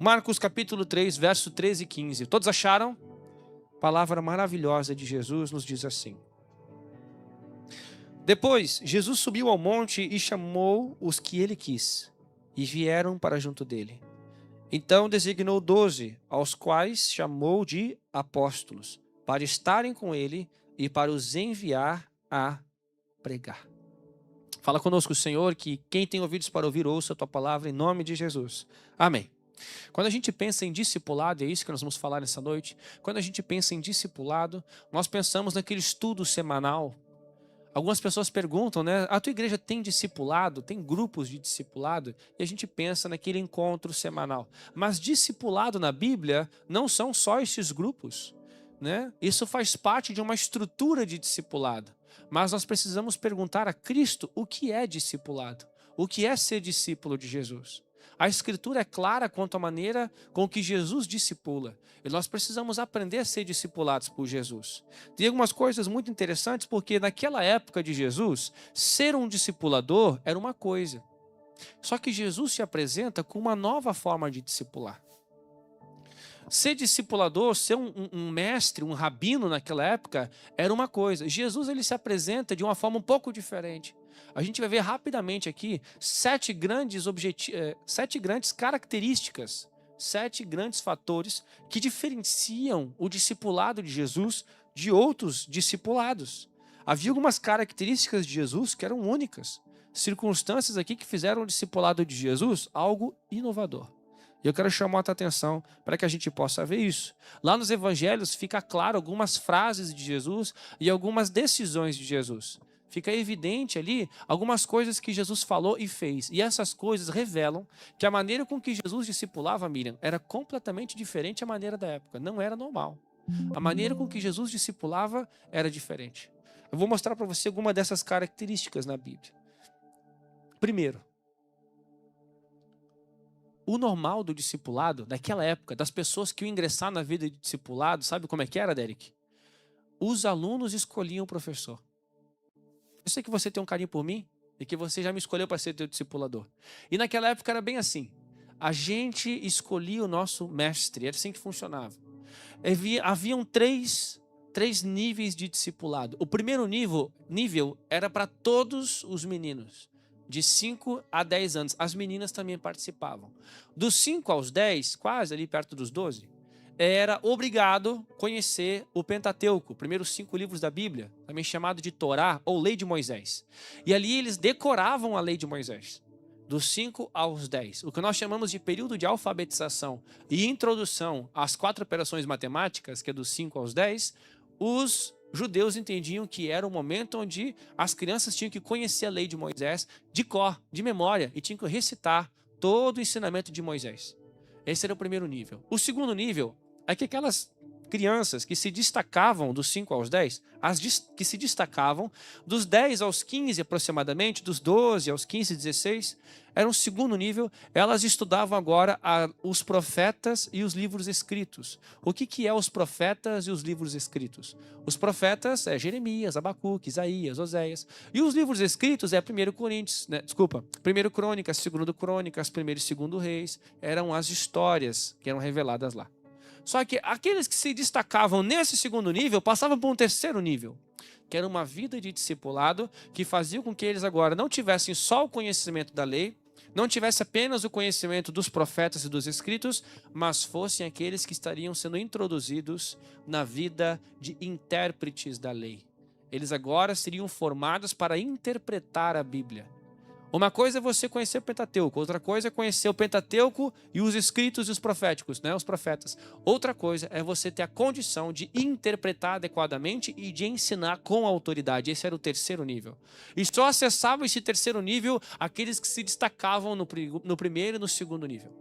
Marcos capítulo 3, verso 13 e 15. Todos acharam? Palavra maravilhosa de Jesus nos diz assim. Depois, Jesus subiu ao monte e chamou os que ele quis, e vieram para junto dele. Então designou 12, aos quais chamou de apóstolos, para estarem com ele e para os enviar a pregar. Fala conosco, Senhor, que quem tem ouvidos para ouvir, ouça a tua palavra em nome de Jesus. Amém. Quando a gente pensa em discipulado, é isso que nós vamos falar nessa noite, quando a gente pensa em discipulado, nós pensamos naquele estudo semanal. Algumas pessoas perguntam, né? A tua igreja tem discipulado? Tem grupos de discipulado? E a gente pensa naquele encontro semanal. Mas discipulado na Bíblia não são só estes grupos, né? Isso faz parte de uma estrutura de discipulado. Mas nós precisamos perguntar a Cristo o que é discipulado. O que é ser discípulo de Jesus? A Escritura é clara quanto à maneira com que Jesus discipula. E nós precisamos aprender a ser discipulados por Jesus. Tem algumas coisas muito interessantes, porque naquela época de Jesus, ser um discipulador era uma coisa. Só que Jesus se apresenta com uma nova forma de discipular. Ser discipulador, ser um mestre, um rabino naquela época, era uma coisa. Jesus ele se apresenta de uma forma um pouco diferente. A gente vai ver rapidamente aqui 7 grandes características, 7 grandes fatores que diferenciam o discipulado de Jesus de outros discipulados. Havia algumas características de Jesus que eram únicas, circunstâncias aqui que fizeram o discipulado de Jesus algo inovador. E eu quero chamar a tua atenção para que a gente possa ver isso. Lá nos evangelhos fica claro algumas frases de Jesus e algumas decisões de Jesus. Fica evidente ali algumas coisas que Jesus falou e fez. E essas coisas revelam que a maneira com que Jesus discipulava, Miriam, era completamente diferente da maneira da época. Não era normal. A maneira com que Jesus discipulava era diferente. Eu vou mostrar para você alguma dessas características na Bíblia. Primeiro, o normal do discipulado, naquela época, das pessoas que iam ingressar na vida de discipulado, sabe como é que era, Derek? Os alunos escolhiam o professor. Eu sei que você tem um carinho por mim e que você já me escolheu para ser teu discipulador. E naquela época era bem assim. A gente escolhia o nosso mestre, era assim que funcionava. Haviam três níveis de discipulado. O primeiro nível era para todos os meninos, de 5 a 10 anos. As meninas também participavam. Dos 5 aos 10, quase ali perto dos 12, era obrigado conhecer o Pentateuco, primeiros 5 livros da Bíblia, também chamado de Torá ou Lei de Moisés. E ali eles decoravam a Lei de Moisés, dos 5 aos 10. O que nós chamamos de período de alfabetização e introdução às 4 operações matemáticas, que é dos 5 aos 10, os judeus entendiam que era o momento onde as crianças tinham que conhecer a Lei de Moisés de cor, de memória, e tinham que recitar todo o ensinamento de Moisés. Esse era o primeiro nível. O segundo nível é que aquelas crianças que se destacavam dos 5 aos 10, que se destacavam dos 10 aos 15 aproximadamente, dos 12 aos 15, 16, era um segundo nível, elas estudavam agora os profetas e os livros escritos. O que é os profetas e os livros escritos? Os profetas é Jeremias, Abacuque, Isaías, Oséias. E os livros escritos é 1 Coríntios, né? 1 Crônicas, 2 Crônicas, 1 e 2 Reis, eram as histórias que eram reveladas lá. Só que aqueles que se destacavam nesse segundo nível passavam para um terceiro nível, que era uma vida de discipulado que fazia com que eles agora não tivessem só o conhecimento da lei, não tivessem apenas o conhecimento dos profetas e dos escritos, mas fossem aqueles que estariam sendo introduzidos na vida de intérpretes da lei. Eles agora seriam formados para interpretar a Bíblia. Uma coisa é você conhecer o Pentateuco, outra coisa é conhecer o Pentateuco e os escritos e os proféticos, né, os profetas. Outra coisa é você ter a condição de interpretar adequadamente e de ensinar com autoridade. Esse era o terceiro nível. E só acessavam esse terceiro nível aqueles que se destacavam no primeiro e no segundo nível.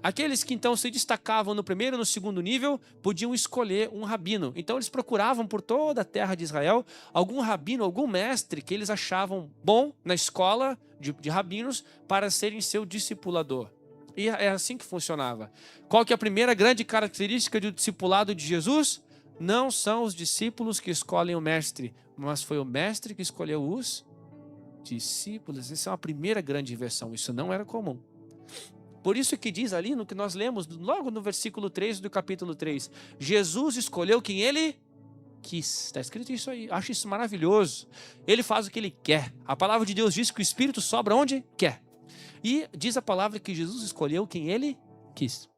Aqueles que então se destacavam no primeiro e no segundo nível podiam escolher um rabino. Então eles procuravam por toda a terra de Israel algum rabino, algum mestre que eles achavam bom na escola de rabinos para serem seu discipulador. E é assim que funcionava. Qual que é a primeira grande característica do discipulado de Jesus? Não são os discípulos que escolhem o mestre, mas foi o mestre que escolheu os discípulos. Essa é uma primeira grande inversão. Isso não era comum. Por isso que diz ali no que nós lemos, logo no versículo 3 do capítulo 3, Jesus escolheu quem ele quis. Está escrito isso aí. Acho isso maravilhoso. Ele faz o que ele quer. A palavra de Deus diz que o Espírito sobra onde quer. E diz a palavra que Jesus escolheu quem ele quis.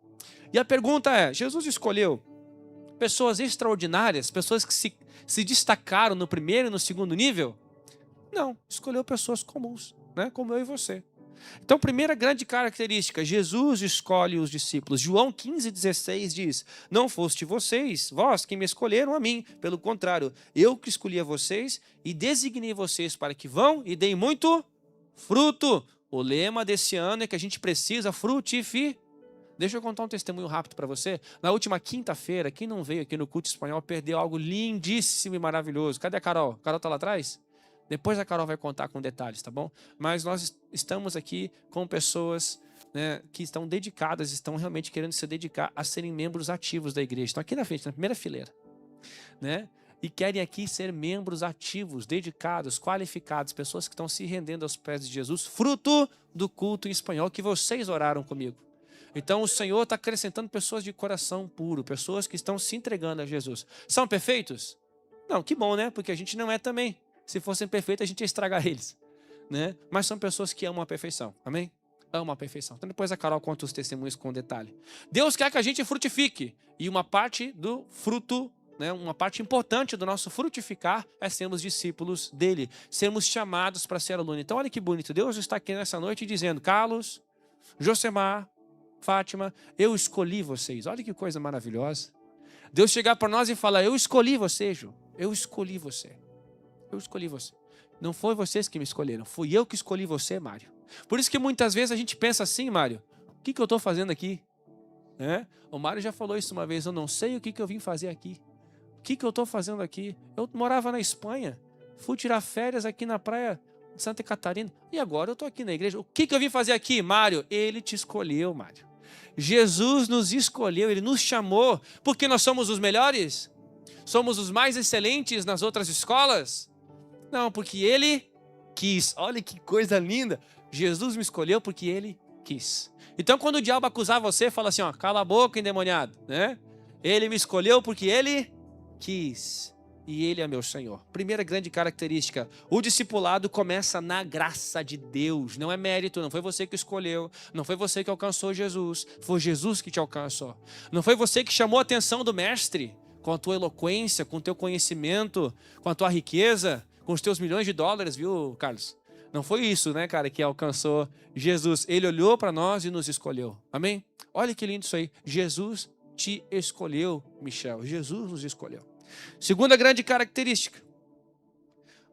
E a pergunta é, Jesus escolheu pessoas extraordinárias, pessoas que se destacaram no primeiro e no segundo nível? Não, escolheu pessoas comuns, né? Como eu e você. Então, primeira grande característica, Jesus escolhe os discípulos. João 15,16 diz, não foste vocês, vós que me escolheram a mim. Pelo contrário, eu que escolhi a vocês e designei vocês para que vão e deem muito fruto. O lema desse ano é que a gente precisa frutificar. Deixa eu contar um testemunho rápido para você. Na última quinta-feira, quem não veio aqui no culto espanhol perdeu algo lindíssimo e maravilhoso. Cadê a Carol? A Carol está lá atrás? Depois a Carol vai contar com detalhes, tá bom? Mas nós estamos aqui com pessoas, né, que estão dedicadas, estão realmente querendo se dedicar a serem membros ativos da igreja. Estão aqui na frente, na primeira fileira, né? E querem aqui ser membros ativos, dedicados, qualificados, pessoas que estão se rendendo aos pés de Jesus, fruto do culto em espanhol que vocês oraram comigo. Então o Senhor está acrescentando pessoas de coração puro, pessoas que estão se entregando a Jesus. São perfeitos? Não, que bom, né? Porque a gente não é também. Se fossem perfeitos, a gente ia estragar eles, né? Mas são pessoas que amam a perfeição, amém? Amam a perfeição. Então depois a Carol conta os testemunhos com detalhe. Deus quer que a gente frutifique. E uma parte do fruto, né, uma parte importante do nosso frutificar é sermos discípulos dele. Sermos chamados para ser aluno. Então olha que bonito. Deus está aqui nessa noite dizendo, Carlos, Josemar, Fátima, eu escolhi vocês. Olha que coisa maravilhosa. Deus chegar para nós e falar, eu escolhi você, Ju. Eu escolhi você. Eu escolhi você. Não foi vocês que me escolheram. Fui eu que escolhi você, Mário. Por isso que muitas vezes a gente pensa assim, Mário. O que eu estou fazendo aqui? O Mário já falou isso uma vez. Eu não sei o que eu vim fazer aqui. O que eu estou fazendo aqui? Eu morava na Espanha. Fui tirar férias aqui na praia de Santa Catarina. E agora eu estou aqui na igreja. O que eu vim fazer aqui, Mário? Ele te escolheu, Mário. Jesus nos escolheu. Ele nos chamou. Porque nós somos os melhores? Somos os mais excelentes nas outras escolas? Não, porque ele quis. Olha que coisa linda. Jesus me escolheu porque ele quis. Então, quando o diabo acusar você, fala assim, ó, cala a boca, endemoniado, né? Ele me escolheu porque ele quis. E ele é meu Senhor. Primeira grande característica, o discipulado começa na graça de Deus. Não é mérito, não foi você que escolheu, não foi você que alcançou Jesus, foi Jesus que te alcançou. Não foi você que chamou a atenção do mestre com a tua eloquência, com o teu conhecimento, com a tua riqueza, com os teus milhões de dólares, viu, Carlos? Não foi isso, né, cara, que alcançou Jesus. Ele olhou para nós e nos escolheu. Amém? Olha que lindo isso aí. Jesus te escolheu, Michel. Jesus nos escolheu. Segunda grande característica.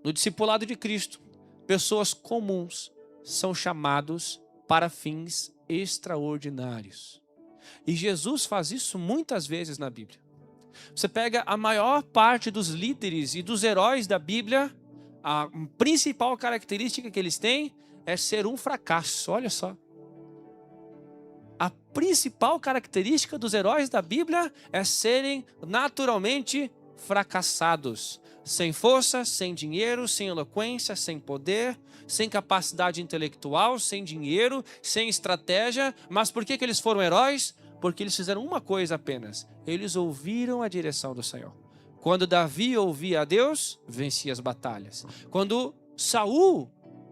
No discipulado de Cristo, pessoas comuns são chamados para fins extraordinários. E Jesus faz isso muitas vezes na Bíblia. Você pega a maior parte dos líderes e dos heróis da Bíblia, a principal característica que eles têm é ser um fracasso. Olha só. A principal característica dos heróis da Bíblia é serem naturalmente fracassados. Sem força, sem dinheiro, sem eloquência, sem poder, sem capacidade intelectual, sem dinheiro, sem estratégia. Mas por que eles foram heróis? Porque eles fizeram uma coisa apenas. Eles ouviram a direção do Senhor. Quando Davi ouvia a Deus, vencia as batalhas. Quando Saul,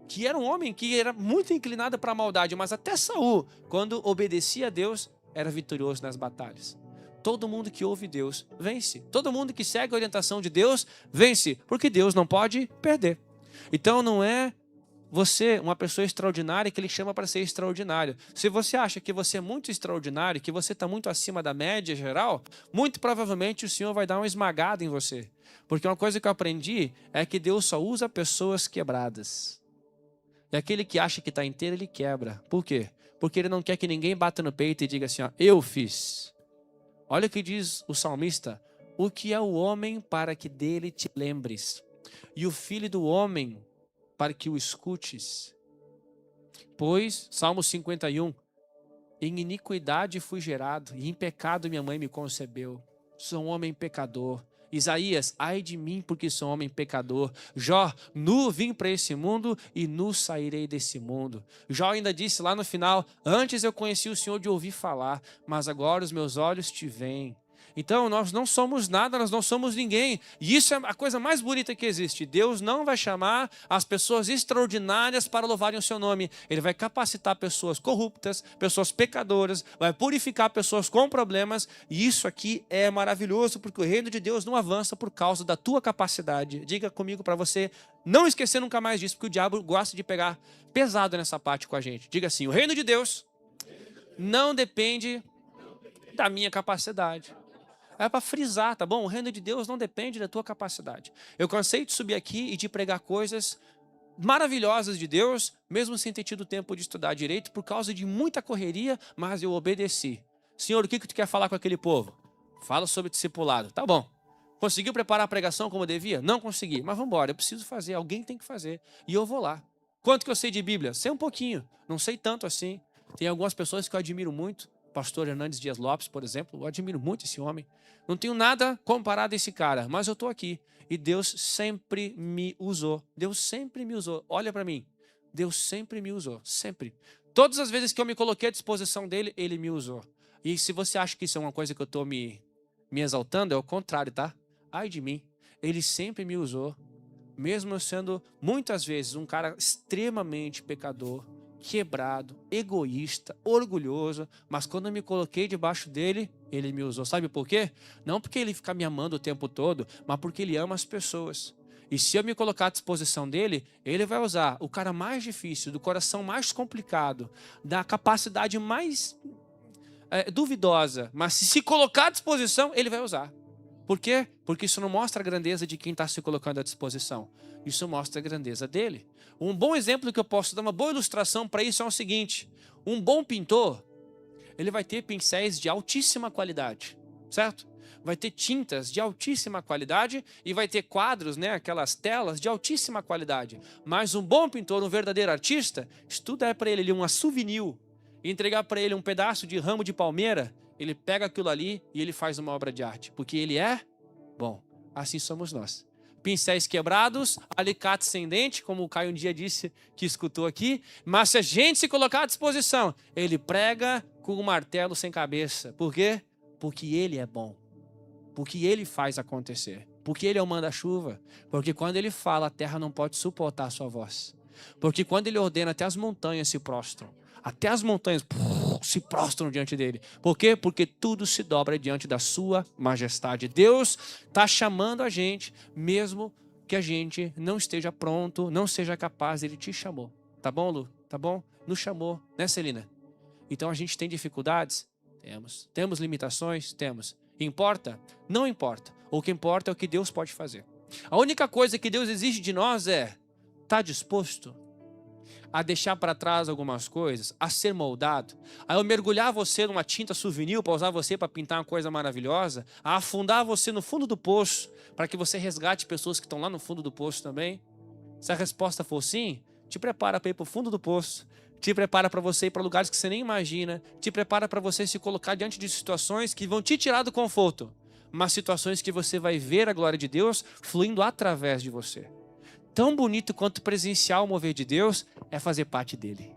que era um homem que era muito inclinado para a maldade, mas até Saul, quando obedecia a Deus, era vitorioso nas batalhas. Todo mundo que ouve Deus vence. Todo mundo que segue a orientação de Deus vence, porque Deus não pode perder. Então não é você, uma pessoa extraordinária, que ele chama para ser extraordinário. Se você acha que você é muito extraordinário, que você está muito acima da média geral, muito provavelmente o Senhor vai dar uma esmagada em você. Porque uma coisa que eu aprendi é que Deus só usa pessoas quebradas. E aquele que acha que está inteiro, ele quebra. Por quê? Porque ele não quer que ninguém bata no peito e diga assim, ó, eu fiz. Olha o que diz o salmista. O que é o homem para que dele te lembres? E o filho do homem para que o escutes. Pois, Salmo 51, em iniquidade fui gerado, e em pecado minha mãe me concebeu. Sou um homem pecador. Isaías, ai de mim, porque sou homem pecador. Jó, nu vim para esse mundo e nu sairei desse mundo. Jó ainda disse lá no final, antes eu conheci o Senhor de ouvir falar, mas agora os meus olhos te veem. Então, nós não somos nada, nós não somos ninguém. E isso é a coisa mais bonita que existe. Deus não vai chamar as pessoas extraordinárias para louvarem o seu nome. Ele vai capacitar pessoas corruptas, pessoas pecadoras, vai purificar pessoas com problemas. E isso aqui é maravilhoso, porque o reino de Deus não avança por causa da tua capacidade. Diga comigo para você não esquecer nunca mais disso, porque o diabo gosta de pegar pesado nessa parte com a gente. Diga assim, o reino de Deus não depende da minha capacidade. É para frisar, tá bom? O reino de Deus não depende da tua capacidade. Eu cansei de subir aqui e de pregar coisas maravilhosas de Deus, mesmo sem ter tido tempo de estudar direito, por causa de muita correria, mas eu obedeci. Senhor, o que tu quer falar com aquele povo? Fala sobre discipulado. Tá bom. Conseguiu preparar a pregação como devia? Não consegui, mas vamos embora. Eu preciso fazer, alguém tem que fazer. E eu vou lá. Quanto que eu sei de Bíblia? Sei um pouquinho, não sei tanto assim. Tem algumas pessoas que eu admiro muito. Pastor Hernandes Dias Lopes, por exemplo, eu admiro muito esse homem. Não tenho nada comparado a esse cara, mas eu estou aqui. E Deus sempre me usou. Deus sempre me usou. Olha para mim. Deus sempre me usou. Sempre. Todas as vezes que eu me coloquei à disposição dele, ele me usou. E se você acha que isso é uma coisa que eu estou me exaltando, é o contrário, tá? Ai de mim. Ele sempre me usou. Mesmo eu sendo, muitas vezes, um cara extremamente pecador, quebrado, egoísta, orgulhoso, mas quando eu me coloquei debaixo dele, ele me usou. Sabe por quê? Não porque ele fica me amando o tempo todo, mas porque ele ama as pessoas. E se eu me colocar à disposição dele, ele vai usar o cara mais difícil, do coração mais complicado, da capacidade mais duvidosa, mas se colocar à disposição, ele vai usar. Por quê? Porque isso não mostra a grandeza de quem está se colocando à disposição. Isso mostra a grandeza dele. Um bom exemplo que eu posso dar, uma boa ilustração para isso é o seguinte. Um bom pintor, ele vai ter pincéis de altíssima qualidade, certo? Vai ter tintas de altíssima qualidade e vai ter quadros, né, aquelas telas de altíssima qualidade. Mas um bom pintor, um verdadeiro artista, se tu der para ele ali um souvenir e entregar para ele um pedaço de ramo de palmeira, ele pega aquilo ali e ele faz uma obra de arte, porque ele é bom. Assim somos nós. Pincéis quebrados, alicate sem dente, como o Caio um dia disse que escutou aqui, mas se a gente se colocar à disposição, ele prega com um martelo sem cabeça. Por quê? Porque ele é bom. Porque ele faz acontecer. Porque ele é o manda-chuva. Porque quando ele fala, a terra não pode suportar a sua voz. Porque quando ele ordena, até as montanhas se prostram. Até as montanhas se prostram diante dele. Por quê? Porque tudo se dobra diante da sua majestade. Deus está chamando a gente, mesmo que a gente não esteja pronto, não seja capaz, ele te chamou. Tá bom, Lu? Tá bom? Nos chamou, né, Celina? Então a gente tem dificuldades? Temos. Temos limitações? Temos. Importa? Não importa. O que importa é o que Deus pode fazer. A única coisa que Deus exige de nós é: tá disposto a deixar para trás algumas coisas, a ser moldado, a eu mergulhar você numa tinta souvenir para usar você para pintar uma coisa maravilhosa, a afundar você no fundo do poço para que você resgate pessoas que estão lá no fundo do poço também? Se a resposta for sim, te prepara para ir para o fundo do poço, te prepara para você ir para lugares que você nem imagina, te prepara para você se colocar diante de situações que vão te tirar do conforto, mas situações que você vai ver a glória de Deus fluindo através de você. Tão bonito quanto presenciar o mover de Deus é fazer parte dele.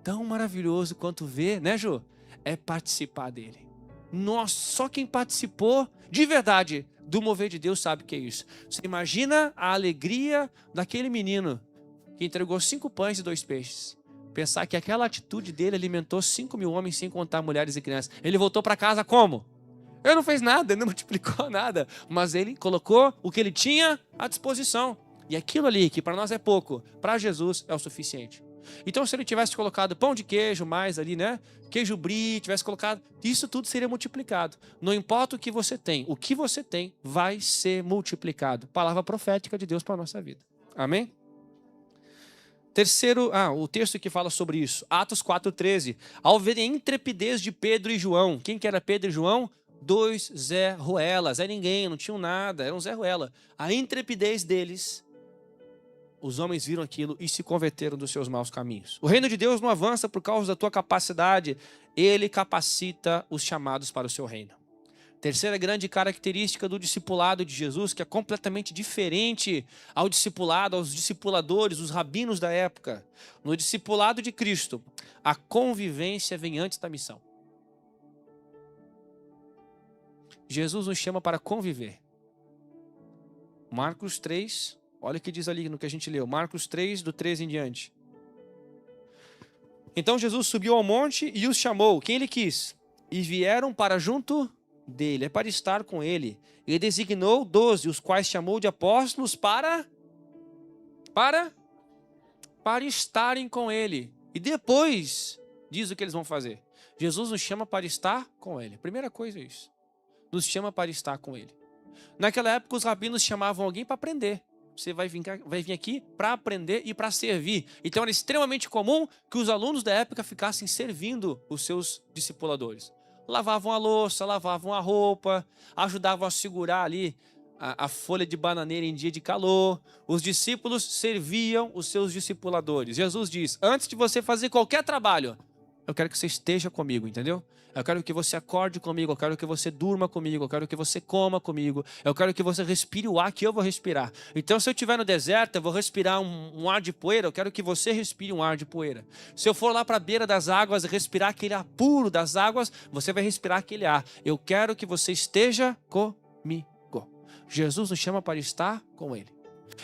Tão maravilhoso quanto ver, né, Ju? É participar dele. Nossa, só quem participou de verdade do mover de Deus sabe o que é isso. Você imagina a alegria daquele menino que entregou 5 pães e 2 peixes. Pensar que aquela atitude dele alimentou 5.000 homens, sem contar mulheres e crianças. Ele voltou para casa como? Ele não fez nada, ele não multiplicou nada, mas ele colocou o que ele tinha à disposição. E aquilo ali, que para nós é pouco, para Jesus é o suficiente. Então, se ele tivesse colocado pão de queijo mais ali, né? Queijo brie, tivesse colocado, isso tudo seria multiplicado. Não importa o que você tem vai ser multiplicado. Palavra profética de Deus para a nossa vida. Amém? Terceiro, o texto que fala sobre isso, Atos 4,13. Ao verem a intrepidez de Pedro e João. Quem que era Pedro e João? 2 Zé Ruelas. É ninguém, não tinham nada, era um Zé Ruela. A intrepidez deles, os homens viram aquilo e se converteram dos seus maus caminhos. O reino de Deus não avança por causa da tua capacidade. Ele capacita os chamados para o seu reino. Terceira grande característica do discipulado de Jesus, que é completamente diferente ao discipulado, aos discipuladores, os rabinos da época. No discipulado de Cristo, a convivência vem antes da missão. Jesus nos chama para conviver. Marcos 3, olha o que diz ali no que a gente leu. Marcos 3, do 13 em diante. Então Jesus subiu ao monte e os chamou, quem ele quis, e vieram para junto dele, é para estar com ele. Ele designou 12, os quais chamou de apóstolos para estarem com ele. E depois diz o que eles vão fazer. Jesus nos chama para estar com ele. Primeira coisa é isso. Nos chama para estar com ele. Naquela época os rabinos chamavam alguém para aprender. Você vai vir aqui para aprender e para servir. Então era extremamente comum que os alunos da época ficassem servindo os seus discipuladores. Lavavam a louça, lavavam a roupa, ajudavam a segurar ali a folha de bananeira em dia de calor. Os discípulos serviam os seus discipuladores. Jesus diz, antes de você fazer qualquer trabalho, eu quero que você esteja comigo, entendeu? Eu quero que você acorde comigo, eu quero que você durma comigo, eu quero que você coma comigo, eu quero que você respire o ar que eu vou respirar. Então, se eu estiver no deserto, eu vou respirar um ar de poeira, eu quero que você respire um ar de poeira. Se eu for lá para a beira das águas e respirar aquele ar puro das águas, você vai respirar aquele ar. Eu quero que você esteja comigo. Jesus nos chama para estar com ele.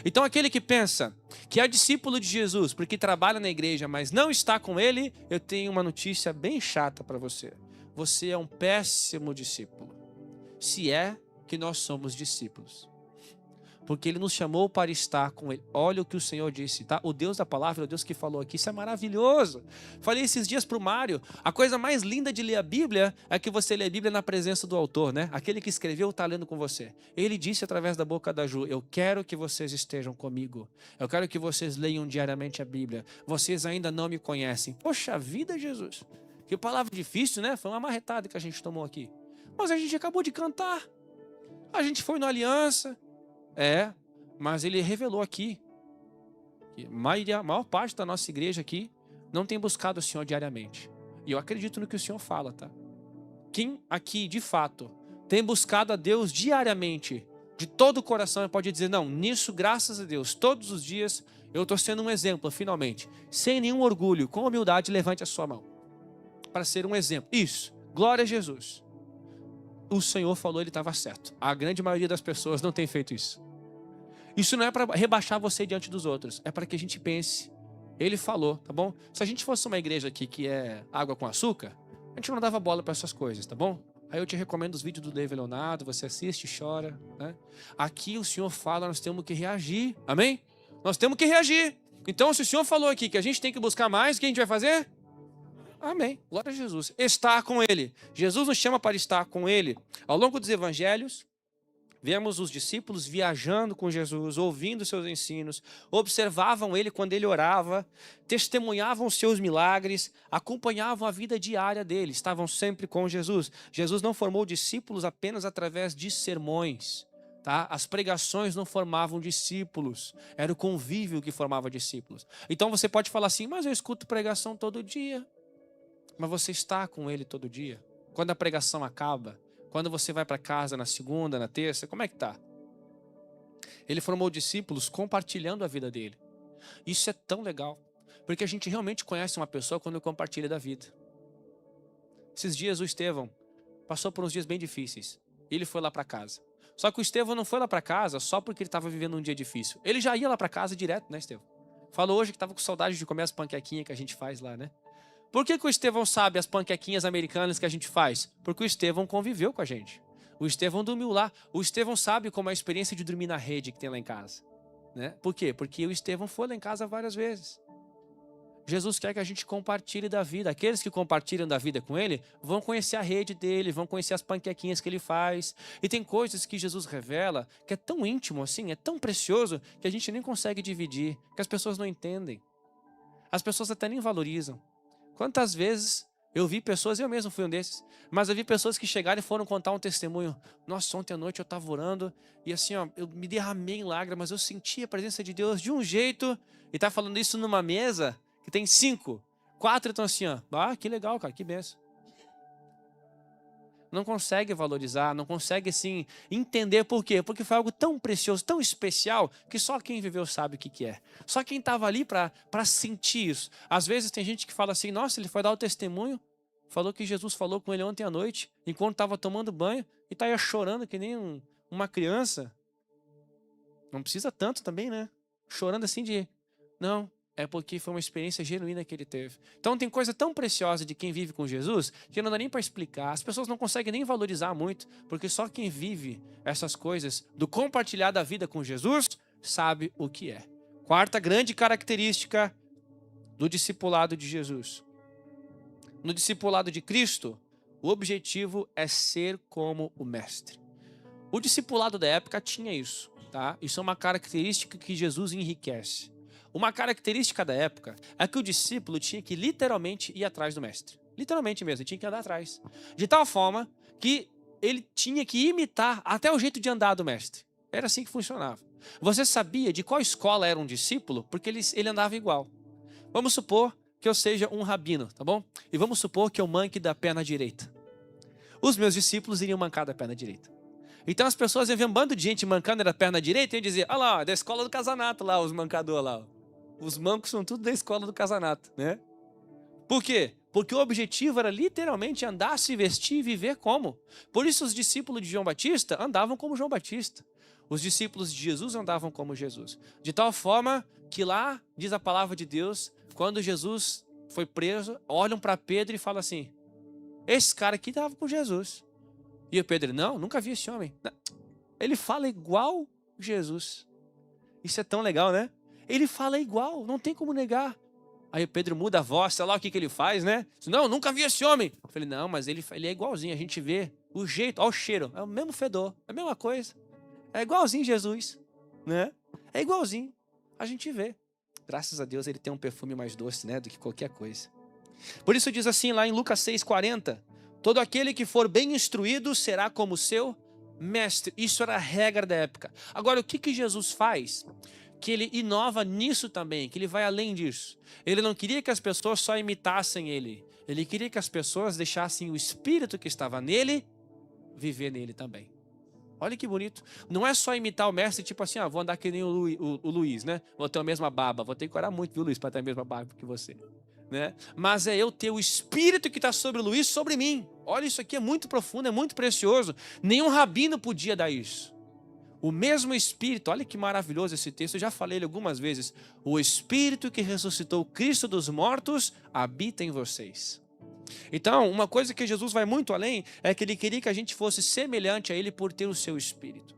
Então aquele que pensa que é discípulo de Jesus porque trabalha na igreja, mas não está com ele, eu tenho uma notícia bem chata para você. Você é um péssimo discípulo. Se é que nós somos discípulos. Porque ele nos chamou para estar com ele. Olha o que o Senhor disse, tá? O Deus da palavra, o Deus que falou aqui, isso é maravilhoso. Falei esses dias para o Mário, a coisa mais linda de ler a Bíblia é que você lê a Bíblia na presença do autor, né? Aquele que escreveu está lendo com você. Ele disse através da boca da Ju, eu quero que vocês estejam comigo. Eu quero que vocês leiam diariamente a Bíblia. Vocês ainda não me conhecem. Poxa vida, Jesus. Que palavra difícil, né? Foi uma marretada que a gente tomou aqui. Mas a gente acabou de cantar. A gente foi na aliança. Mas ele revelou aqui que a maior parte da nossa igreja aqui não tem buscado o Senhor diariamente. E eu acredito no que o Senhor fala, tá? Quem aqui, de fato, tem buscado a Deus diariamente, de todo o coração, pode dizer, não, nisso, graças a Deus, todos os dias, eu estou sendo um exemplo, finalmente. Sem nenhum orgulho, com humildade, levante a sua mão. Para ser um exemplo. Isso, glória a Jesus. O Senhor falou, ele estava certo. A grande maioria das pessoas não tem feito isso. Isso não é para rebaixar você diante dos outros. É para que a gente pense. Ele falou, tá bom? Se a gente fosse uma igreja aqui que é água com açúcar, a gente não dava bola para essas coisas, tá bom? Aí eu te recomendo os vídeos do David Leonardo, você assiste, chora, né? Aqui o Senhor fala, nós temos que reagir, amém? Nós temos que reagir. Então se o Senhor falou aqui que a gente tem que buscar mais, o que a gente vai fazer? Amém. Glória a Jesus. Estar com ele. Jesus nos chama para estar com ele. Ao longo dos evangelhos, vemos os discípulos viajando com Jesus, ouvindo seus ensinos, observavam ele quando ele orava, testemunhavam os seus milagres, acompanhavam a vida diária dele, estavam sempre com Jesus. Jesus não formou discípulos apenas através de sermões, tá? As pregações não formavam discípulos, era o convívio que formava discípulos. Então você pode falar assim, mas eu escuto pregação todo dia. Mas você está com ele todo dia? Quando a pregação acaba, quando você vai para casa na segunda, na terça, como é que tá? Ele formou discípulos compartilhando a vida dele. Isso é tão legal, porque a gente realmente conhece uma pessoa quando compartilha da vida. Esses dias o Estevão passou por uns dias bem difíceis. Ele foi lá para casa. Só que o Estevão não foi lá para casa só porque ele estava vivendo um dia difícil. Ele já ia lá para casa direto, né, Estevão? Falou hoje que estava com saudade de comer as panquequinhas que a gente faz lá, né? Por que o Estevão sabe as panquequinhas americanas que a gente faz? Porque o Estevão conviveu com a gente. O Estevão dormiu lá. O Estevão sabe como é a experiência de dormir na rede que tem lá em casa, né? Por quê? Porque o Estevão foi lá em casa várias vezes. Jesus quer que a gente compartilhe da vida. Aqueles que compartilham da vida com ele vão conhecer a rede dele, vão conhecer as panquequinhas que ele faz. E tem coisas que Jesus revela que é tão íntimo assim, é tão precioso, que a gente nem consegue dividir, que as pessoas não entendem. As pessoas até nem valorizam. Quantas vezes eu vi pessoas, eu mesmo fui um desses, mas eu vi pessoas que chegaram e foram contar um testemunho. Nossa, ontem à noite eu estava orando e assim, ó, eu me derramei em lágrimas, eu senti a presença de Deus de um jeito, e tá falando isso numa mesa que tem 5, 4 estão assim, ó. Ah, que legal, cara, que benção. não consegue valorizar, não consegue assim entender por quê? Porque foi algo tão precioso, tão especial, que só quem viveu sabe o que que é. Só quem estava ali para sentir isso. Às vezes tem gente que fala assim, nossa, ele foi dar o testemunho, falou que Jesus falou com ele ontem à noite, enquanto estava tomando banho, e está aí chorando que nem uma criança. Não precisa tanto também, né? Chorando assim de... Não, é porque foi uma experiência genuína que ele teve. Então tem coisa tão preciosa de quem vive com Jesus que não dá nem para explicar. As pessoas não conseguem nem valorizar muito, porque só quem vive essas coisas do compartilhar da vida com Jesus sabe o que é. Quarta grande característica do discipulado de Jesus. No discipulado de Cristo, o objetivo é ser como o Mestre. O discipulado da época tinha isso, tá? Isso é uma característica que Jesus enriquece. Uma característica da época é que o discípulo tinha que literalmente ir atrás do mestre. Literalmente mesmo, ele tinha que andar atrás. De tal forma que ele tinha que imitar até o jeito de andar do mestre. Era assim que funcionava. Você sabia de qual escola era um discípulo? Porque ele andava igual. Vamos supor que eu seja um rabino, tá bom? E vamos supor que eu manque da perna direita. Os meus discípulos iriam mancar da perna direita. Então as pessoas iam ver um bando de gente mancando da perna direita e iam dizer, olha lá, da escola do casanato lá, os mancadores lá. Os mancos são tudo da escola do casanato, né? Por quê? Porque o objetivo era literalmente andar, se vestir e viver como. Por isso os discípulos de João Batista andavam como João Batista. Os discípulos de Jesus andavam como Jesus. De tal forma que lá, diz a palavra de Deus, quando Jesus foi preso, olham para Pedro e falam assim, esse cara aqui estava com Jesus. E o Pedro, não, nunca vi esse homem. Ele fala igual Jesus. Isso é tão legal, né? Ele fala igual, não tem como negar. Aí o Pedro muda a voz, sei lá o que ele faz, né? Não, nunca vi esse homem. Eu falei, não, mas ele é igualzinho, a gente vê o jeito, ó o cheiro, é o mesmo fedor, é a mesma coisa. É igualzinho Jesus, né? É igualzinho, a gente vê. Graças a Deus ele tem um perfume mais doce, né, do que qualquer coisa. Por isso diz assim lá em Lucas 6,40, todo aquele que for bem instruído será como seu mestre. Isso era a regra da época. Agora, o que Jesus faz? Que ele inova nisso também, que ele vai além disso. Ele não queria que as pessoas só imitassem ele. Ele queria que as pessoas deixassem o espírito que estava nele viver nele também. Olha que bonito. Não é só imitar o mestre, tipo assim, vou andar que nem o Luiz, né? Vou ter a mesma barba. Vou ter que orar muito, viu, Luiz, para ter a mesma barba que você. Né? Mas é eu ter o espírito que está sobre o Luiz, sobre mim. Olha, isso aqui é muito profundo, é muito precioso. Nenhum rabino podia dar isso. O mesmo Espírito, olha que maravilhoso esse texto, eu já falei ele algumas vezes. O Espírito que ressuscitou Cristo dos mortos habita em vocês. Então, uma coisa que Jesus vai muito além é que ele queria que a gente fosse semelhante a ele por ter o seu Espírito.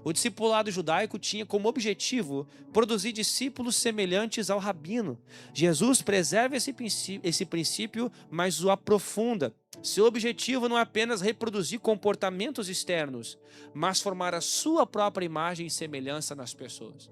O discipulado judaico tinha como objetivo produzir discípulos semelhantes ao rabino. Jesus preserva esse princípio, mas o aprofunda. Seu objetivo não é apenas reproduzir comportamentos externos, mas formar a sua própria imagem e semelhança nas pessoas.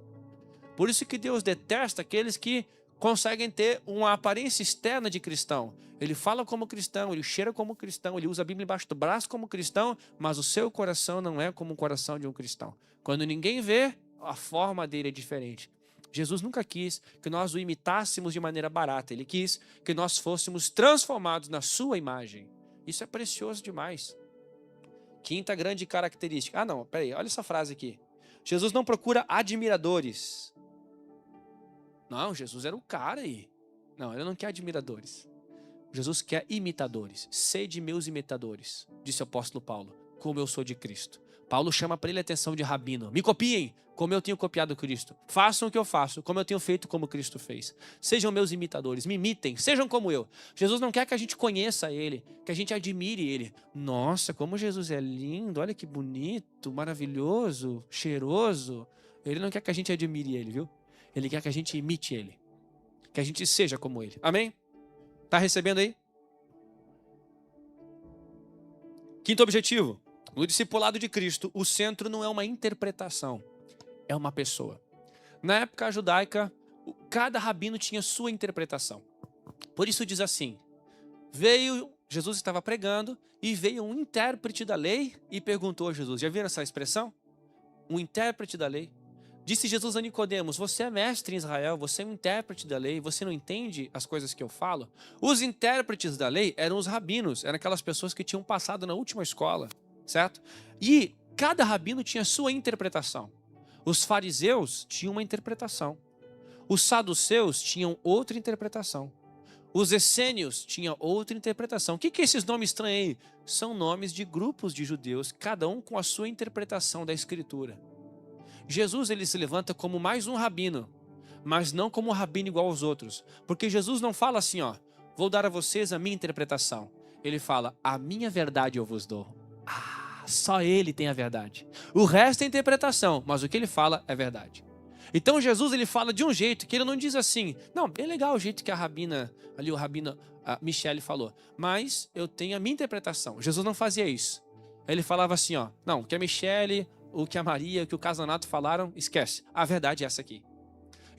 Por isso que Deus detesta aqueles que conseguem ter uma aparência externa de cristão. Ele fala como cristão, ele cheira como cristão, ele usa a Bíblia embaixo do braço como cristão, mas o seu coração não é como o coração de um cristão. Quando ninguém vê, a forma dele é diferente. Jesus nunca quis que nós o imitássemos de maneira barata. Ele quis que nós fôssemos transformados na sua imagem. Isso é precioso demais. Quinta grande característica. Não, peraí, olha essa frase aqui. Jesus não procura admiradores. Não, Jesus era o cara aí. Não, ele não quer admiradores. Jesus quer imitadores. Sede meus imitadores, disse o apóstolo Paulo, como eu sou de Cristo. Paulo chama para ele a atenção de rabino. Me copiem, como eu tenho copiado Cristo. Façam o que eu faço, como eu tenho feito, como Cristo fez. Sejam meus imitadores, me imitem, sejam como eu. Jesus não quer que a gente conheça ele, que a gente admire ele. Nossa, como Jesus é lindo, olha que bonito, maravilhoso, cheiroso. Ele não quer que a gente admire ele, viu? Ele quer que a gente imite ele, que a gente seja como ele. Amém? Tá recebendo aí? Quinto objetivo. No discipulado de Cristo, o centro não é uma interpretação, é uma pessoa. Na época judaica, cada rabino tinha sua interpretação. Por isso diz assim, Jesus estava pregando e veio um intérprete da lei e perguntou a Jesus. Já viram essa expressão? Um intérprete da lei. Disse Jesus a Nicodemos: você é mestre em Israel, você é um intérprete da lei, você não entende as coisas que eu falo? Os intérpretes da lei eram os rabinos, eram aquelas pessoas que tinham passado na última escola, certo? E cada rabino tinha sua interpretação. Os fariseus tinham uma interpretação. Os saduceus tinham outra interpretação. Os essênios tinham outra interpretação. O que é esses nomes estranhos aí? São nomes de grupos de judeus, cada um com a sua interpretação da Escritura. Jesus ele se levanta como mais um rabino, mas não como um rabino igual aos outros. Porque Jesus não fala assim, ó, vou dar a vocês a minha interpretação. Ele fala, a minha verdade eu vos dou. Só ele tem a verdade. O resto é interpretação, mas o que ele fala é verdade. Então Jesus ele fala de um jeito que ele não diz assim, não, bem legal o jeito que a rabina, ali o rabino Michele falou, mas eu tenho a minha interpretação. Jesus não fazia isso. Ele falava assim, ó, não, o que a Michele, o que a Maria, o que o Casanato falaram, esquece. A verdade é essa aqui.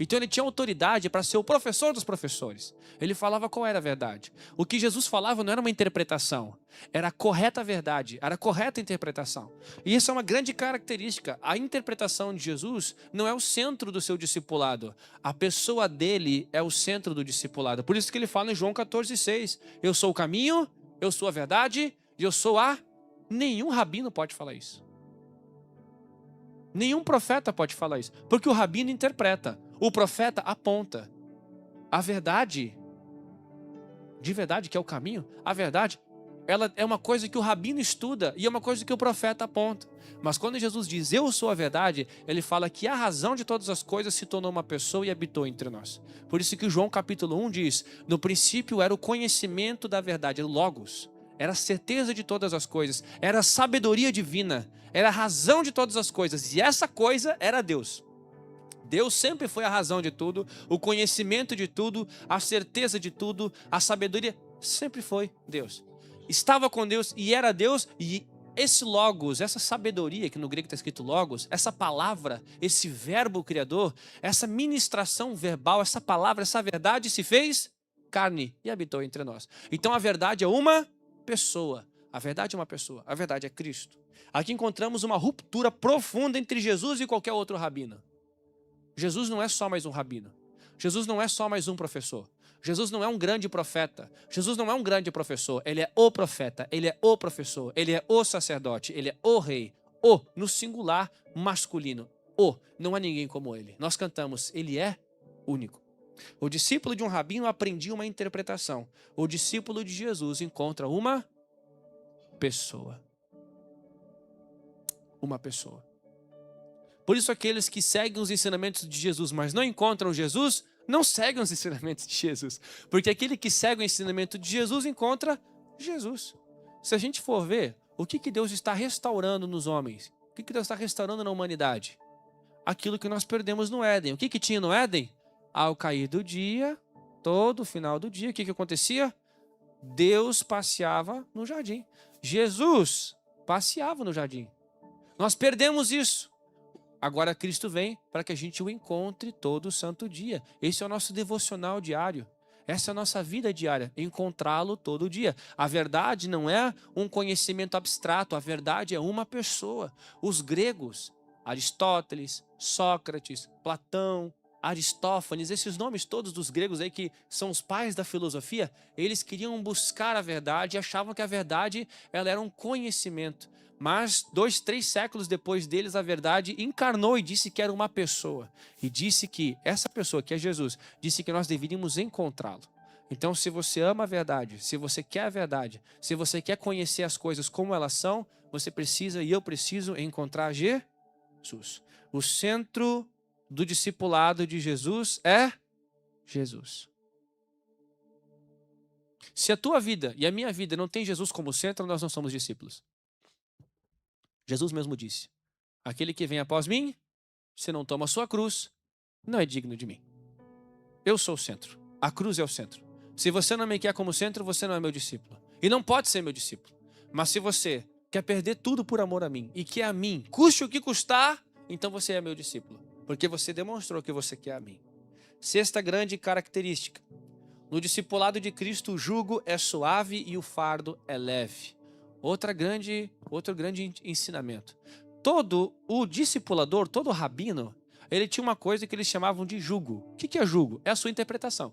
Então ele tinha autoridade para ser o professor dos professores. Ele falava qual era a verdade. O que Jesus falava não era uma interpretação, era a correta verdade, era a correta interpretação. E isso é uma grande característica. A interpretação de Jesus não é o centro do seu discipulado. A pessoa dele é o centro do discipulado. Por isso que ele fala em João 14,6. Eu sou o caminho, eu sou a verdade e eu sou a... Nenhum rabino pode falar isso. Nenhum profeta pode falar isso. Porque o rabino interpreta. O profeta aponta. A verdade, de verdade, que é o caminho, a verdade, ela é uma coisa que o rabino estuda e é uma coisa que o profeta aponta. Mas quando Jesus diz, eu sou a verdade, ele fala que a razão de todas as coisas se tornou uma pessoa e habitou entre nós. Por isso que João capítulo 1 diz, no princípio era o conhecimento da verdade, era o Logos. Era a certeza de todas as coisas, era a sabedoria divina, era a razão de todas as coisas. E essa coisa era Deus. Deus sempre foi a razão de tudo, o conhecimento de tudo, a certeza de tudo, a sabedoria, sempre foi Deus. Estava com Deus e era Deus, e esse Logos, essa sabedoria, que no grego está escrito Logos, essa palavra, esse verbo criador, essa ministração verbal, essa palavra, essa verdade se fez carne e habitou entre nós. Então a verdade é uma pessoa, a verdade é uma pessoa, a verdade é Cristo. Aqui encontramos uma ruptura profunda entre Jesus e qualquer outro rabino. Jesus não é só mais um rabino. Jesus não é só mais um professor. Jesus não é um grande profeta. Jesus não é um grande professor. Ele é o profeta, ele é o professor, ele é o sacerdote, ele é o rei. O, no singular masculino. O, não há ninguém como ele. Nós cantamos, ele é único. O discípulo de um rabino aprendia uma interpretação. O discípulo de Jesus encontra uma pessoa. Uma pessoa. Por isso aqueles que seguem os ensinamentos de Jesus, mas não encontram Jesus, não seguem os ensinamentos de Jesus. Porque aquele que segue o ensinamento de Jesus, encontra Jesus. Se a gente for ver, o que Deus está restaurando nos homens? O que Deus está restaurando na humanidade? Aquilo que nós perdemos no Éden. O que tinha no Éden? Ao cair do dia, todo final do dia, o que acontecia? Deus passeava no jardim. Jesus passeava no jardim. Nós perdemos isso. Agora Cristo vem para que a gente o encontre todo santo dia. Esse é o nosso devocional diário. Essa é a nossa vida diária, encontrá-lo todo dia. A verdade não é um conhecimento abstrato, a verdade é uma pessoa. Os gregos, Aristóteles, Sócrates, Platão, Aristófanes, esses nomes todos dos gregos aí que são os pais da filosofia, eles queriam buscar a verdade e achavam que a verdade ela era um conhecimento. Mas 2, 3 séculos depois deles, a verdade encarnou e disse que era uma pessoa. E disse que essa pessoa, que é Jesus, disse que nós deveríamos encontrá-lo. Então, se você ama a verdade, se você quer a verdade, se você quer conhecer as coisas como elas são, você precisa e eu preciso encontrar Jesus. O centro do discipulado de Jesus é Jesus. Se a tua vida e a minha vida não tem Jesus como centro, nós não somos discípulos. Jesus mesmo disse, aquele que vem após mim, se não toma a sua cruz, não é digno de mim. Eu sou o centro, a cruz é o centro. Se você não me quer como centro, você não é meu discípulo. E não pode ser meu discípulo. Mas se você quer perder tudo por amor a mim, e quer a mim, custe o que custar, então você é meu discípulo. Porque você demonstrou que você quer a mim. Sexta grande característica. No discipulado de Cristo, o jugo é suave e o fardo é leve. Outro grande ensinamento. Todo o discipulador, todo rabino, ele tinha uma coisa que eles chamavam de jugo. O que é jugo? É a sua interpretação,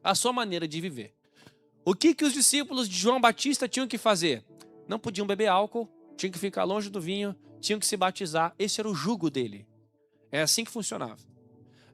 a sua maneira de viver. O que os discípulos de João Batista tinham que fazer? Não podiam beber álcool, tinham que ficar longe do vinho, tinham que se batizar. Esse era o jugo dele. É assim que funcionava.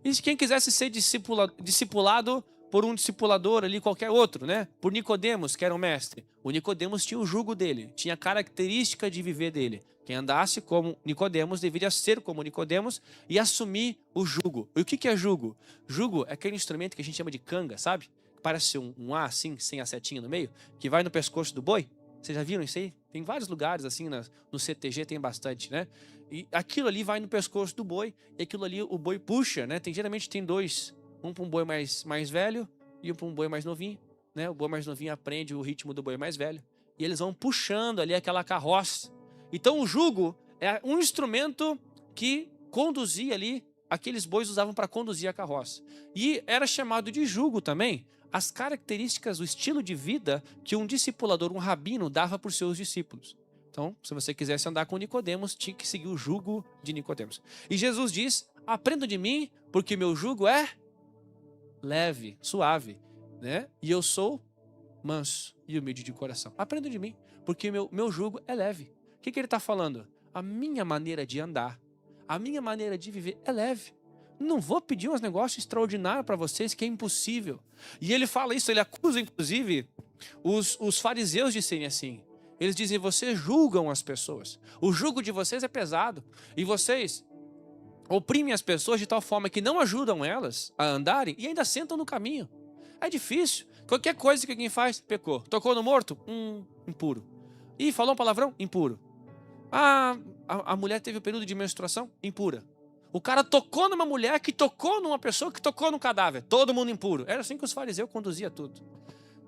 E se quem quisesse ser discipulado por um discipulador ali, qualquer outro, né? Por Nicodemos, que era um mestre. O Nicodemos tinha o jugo dele, tinha a característica de viver dele. Quem andasse como Nicodemos deveria ser como Nicodemos e assumir o jugo. E o que é jugo? Jugo é aquele instrumento que a gente chama de canga, sabe? Parece um A assim, sem a setinha no meio, que vai no pescoço do boi. Vocês já viram isso aí? Tem vários lugares assim, no CTG tem bastante, né? E aquilo ali vai no pescoço do boi e aquilo ali o boi puxa, né? Geralmente tem dois, um para um boi mais velho e um para um boi mais novinho, né? O boi mais novinho aprende o ritmo do boi mais velho e eles vão puxando ali aquela carroça. Então o jugo é um instrumento que conduzia ali, aqueles bois usavam para conduzir a carroça. E era chamado de jugo também as características, o estilo de vida que um discipulador, um rabino, dava para os seus discípulos. Então, se você quisesse andar com Nicodemos, tinha que seguir o jugo de Nicodemos. E Jesus diz, aprenda de mim, porque meu jugo é leve, suave, né? E eu sou manso e humilde de coração. Aprenda de mim, porque meu jugo é leve. O que ele está falando? A minha maneira de andar, a minha maneira de viver é leve. Não vou pedir uns negócios extraordinários para vocês que é impossível. E ele fala isso, ele acusa inclusive os fariseus de serem assim. Eles dizem, vocês julgam as pessoas. O jugo de vocês é pesado. E vocês oprimem as pessoas de tal forma que não ajudam elas a andarem e ainda sentam no caminho. É difícil. Qualquer coisa que alguém faz, pecou. Tocou no morto? Impuro. Ih, falou um palavrão? Impuro. A mulher teve o período de menstruação? Impura. O cara tocou numa mulher que tocou numa pessoa que tocou num cadáver. Todo mundo impuro. Era assim que os fariseus conduziam tudo.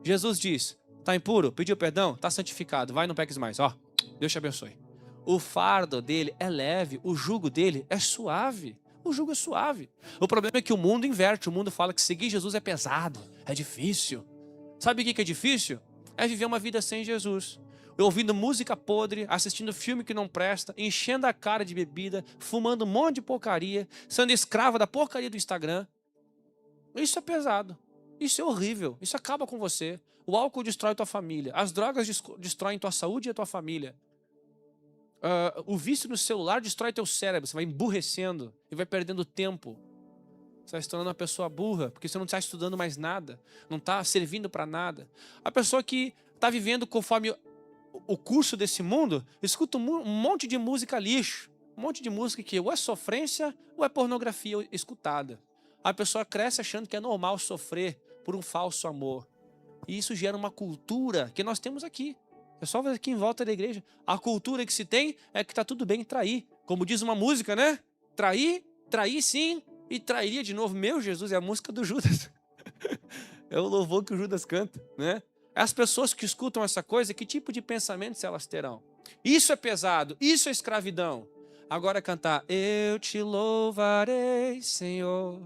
Jesus diz, tá impuro? Pediu perdão? Tá santificado. Vai, não peques mais. Ó, Deus te abençoe. O fardo dele é leve. O jugo dele é suave. O jugo é suave. O problema é que o mundo inverte. O mundo fala que seguir Jesus é pesado. É difícil. Sabe o que é difícil? É viver uma vida sem Jesus. Ouvindo música podre, assistindo filme que não presta, enchendo a cara de bebida, fumando um monte de porcaria, sendo escravo da porcaria do Instagram. Isso é pesado. Isso é horrível. Isso acaba com você. O álcool destrói tua família. As drogas destroem tua saúde e a tua família. O vício no celular destrói teu cérebro. Você vai emburrecendo e vai perdendo tempo. Você vai se tornando uma pessoa burra, porque você não está estudando mais nada. Não está servindo para nada. A pessoa que está vivendo conforme o curso desse mundo, escuta um monte de música lixo, um monte de música que ou é sofrência ou é pornografia escutada. A pessoa cresce achando que é normal sofrer por um falso amor. E isso gera uma cultura que nós temos aqui. É só ver aqui em volta da igreja. A cultura que se tem é que está tudo bem trair. Como diz uma música, né? Trair sim, e trairia de novo. Meu Jesus, é a música do Judas. É o louvor que o Judas canta, né? As pessoas que escutam essa coisa, que tipo de pensamentos elas terão? Isso é pesado, isso é escravidão. Agora cantar, eu te louvarei, Senhor,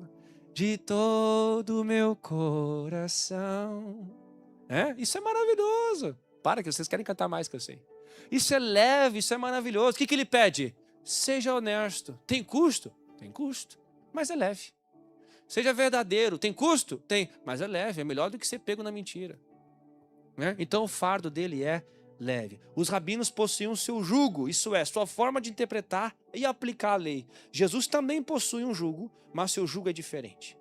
de todo o meu coração. Isso é maravilhoso. Para que vocês querem cantar mais que eu sei. Isso é leve, isso é maravilhoso. O que ele pede? Seja honesto. Tem custo? Tem custo, mas é leve. Seja verdadeiro. Tem custo? Tem, mas é leve. É melhor do que ser pego na mentira. Então o fardo dele é leve. Os rabinos possuíam seu jugo, isso é, sua forma de interpretar e aplicar a lei. Jesus também possui um jugo, mas seu jugo é diferente.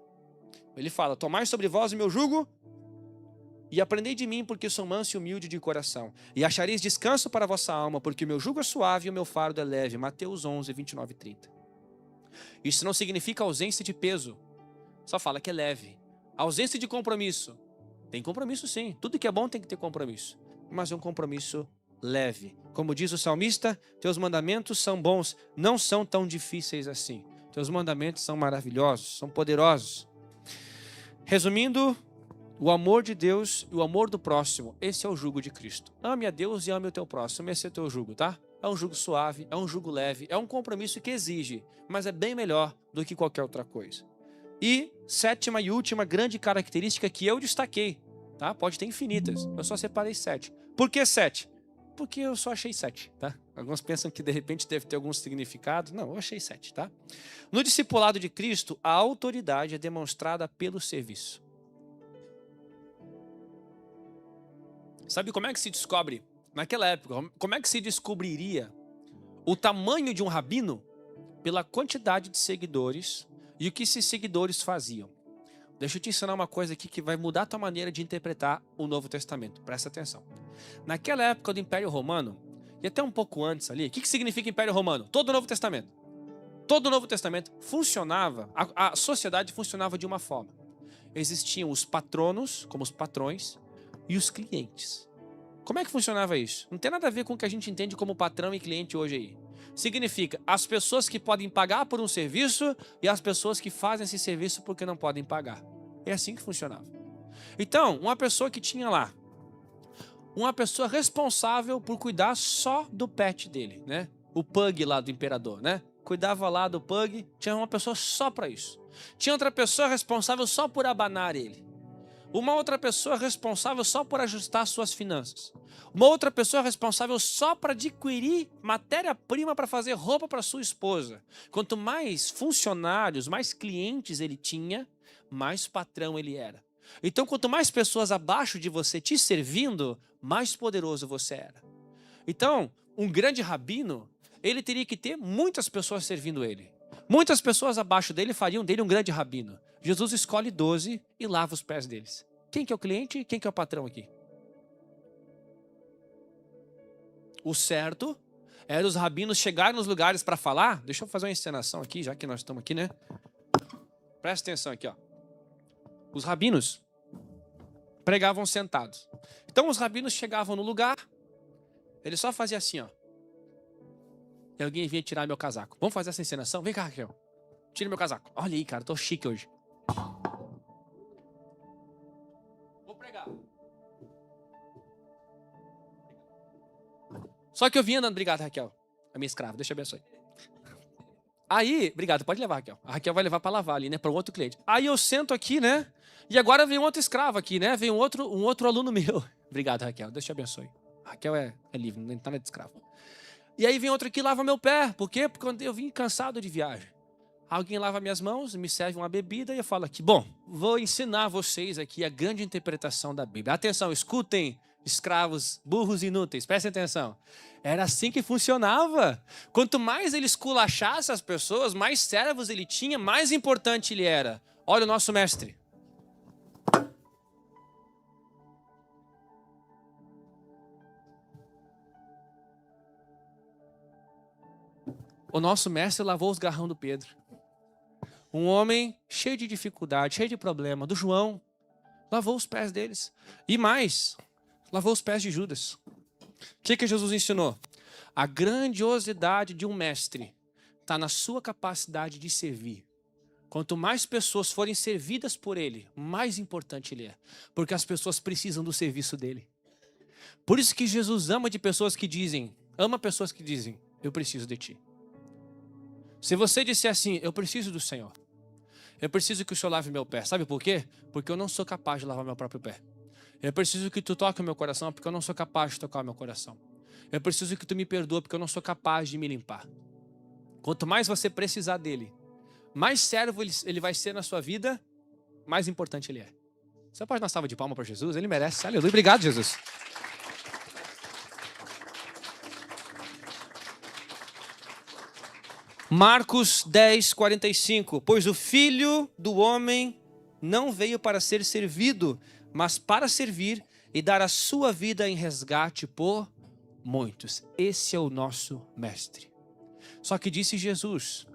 Ele fala, tomai sobre vós o meu jugo e aprendei de mim, porque sou manso e humilde de coração. E achareis descanso para a vossa alma, porque o meu jugo é suave e o meu fardo é leve. Mateus 11, 29 e 30. Isso não significa ausência de peso, só fala que é leve. Ausência de compromisso. Tem compromisso sim, tudo que é bom tem que ter compromisso, mas é um compromisso leve. Como diz o salmista, teus mandamentos são bons, não são tão difíceis assim. Teus mandamentos são maravilhosos, são poderosos. Resumindo, o amor de Deus e o amor do próximo, esse é o jugo de Cristo. Ame a Deus e ame o teu próximo, esse é o teu jugo, tá? É um jugo suave, é um jugo leve, é um compromisso que exige, mas é bem melhor do que qualquer outra coisa. E sétima e última grande característica que eu destaquei, tá? Pode ter infinitas, eu só separei 7. Por que 7? porque eu só achei 7, tá? Alguns pensam que de repente deve ter algum significado. Não, eu achei 7, tá? No discipulado de Cristo, a autoridade é demonstrada pelo serviço. Sabe como é que se descobre, naquela época, como é que se descobriria o tamanho de um rabino? Pela quantidade de seguidores e o que esses seguidores faziam. Deixa eu te ensinar uma coisa aqui que vai mudar a tua maneira de interpretar o Novo Testamento. Presta atenção. Naquela época do Império Romano, e até um pouco antes ali, o que significa Império Romano? Todo o Novo Testamento. Todo o Novo Testamento funcionava, a sociedade funcionava de uma forma. Existiam os patronos, como os patrões, e os clientes. Como é que funcionava isso? Não tem nada a ver com o que a gente entende como patrão e cliente hoje aí. Significa as pessoas que podem pagar por um serviço e as pessoas que fazem esse serviço porque não podem pagar. É assim que funcionava. Então, uma pessoa que tinha lá, uma pessoa responsável por cuidar só do pet dele, né? O pug lá do imperador, né? Cuidava lá do pug, tinha uma pessoa só para isso. Tinha outra pessoa responsável só por abanar ele. Uma outra pessoa responsável só por ajustar suas finanças. Uma outra pessoa responsável só para adquirir matéria-prima para fazer roupa para sua esposa. Quanto mais funcionários, mais clientes ele tinha, mais patrão ele era. Então, quanto mais pessoas abaixo de você te servindo, mais poderoso você era. Então, um grande rabino, ele teria que ter muitas pessoas servindo ele. Muitas pessoas abaixo dele fariam dele um grande rabino. Jesus escolhe 12 e lava os pés deles. Quem que é o cliente e quem que é o patrão aqui? O certo era os rabinos chegarem nos lugares para falar. Deixa eu fazer uma encenação aqui, já que nós estamos aqui, né? Presta atenção aqui, ó. Os rabinos pregavam sentados. Então os rabinos chegavam no lugar, ele só fazia assim, ó. E alguém vinha tirar meu casaco. Vamos fazer essa encenação? Vem cá, Raquel. Tira meu casaco. Olha aí, cara, tô chique hoje. Vou pregar. Só que eu vim andando, obrigado, Raquel. A minha escrava, Deus te abençoe. Aí, obrigado, pode levar, Raquel. A Raquel vai levar para lavar ali, né, para um outro cliente. Aí eu sento aqui, né, e agora vem um outro escravo aqui, né, vem um outro aluno meu. Obrigado, Raquel, Deus te abençoe. A Raquel é livre, não está nada de escravo. E aí vem outro aqui e lava meu pé. Por quê? Porque eu vim cansado de viagem. Alguém lava minhas mãos, me serve uma bebida e eu falo aqui, bom, vou ensinar vocês aqui a grande interpretação da Bíblia. Atenção, escutem, escravos, burros inúteis, prestem atenção. Era assim que funcionava. Quanto mais ele esculachasse as pessoas, mais servos ele tinha, mais importante ele era. Olha o nosso mestre. O nosso mestre lavou os garrão do Pedro. Um homem cheio de dificuldade, cheio de problema, do João, lavou os pés deles. E mais, lavou os pés de Judas. O que Jesus ensinou? A grandiosidade de um mestre está na sua capacidade de servir. Quanto mais pessoas forem servidas por ele, mais importante ele é. Porque as pessoas precisam do serviço dele. Por isso que Jesus ama pessoas que dizem, eu preciso de ti. Se você disser assim, eu preciso do Senhor. Eu preciso que o Senhor lave meu pé. Sabe por quê? Porque eu não sou capaz de lavar meu próprio pé. Eu preciso que tu toque o meu coração, porque eu não sou capaz de tocar o meu coração. Eu preciso que tu me perdoe, porque eu não sou capaz de me limpar. Quanto mais você precisar dele, mais servo ele vai ser na sua vida, mais importante ele é. Você pode dar uma salva de palmas para Jesus? Ele merece. Aleluia. Obrigado, Jesus. Marcos 10, 45. Pois o Filho do Homem não veio para ser servido, mas para servir e dar a sua vida em resgate por muitos. Esse é o nosso mestre. Só que disse Jesus,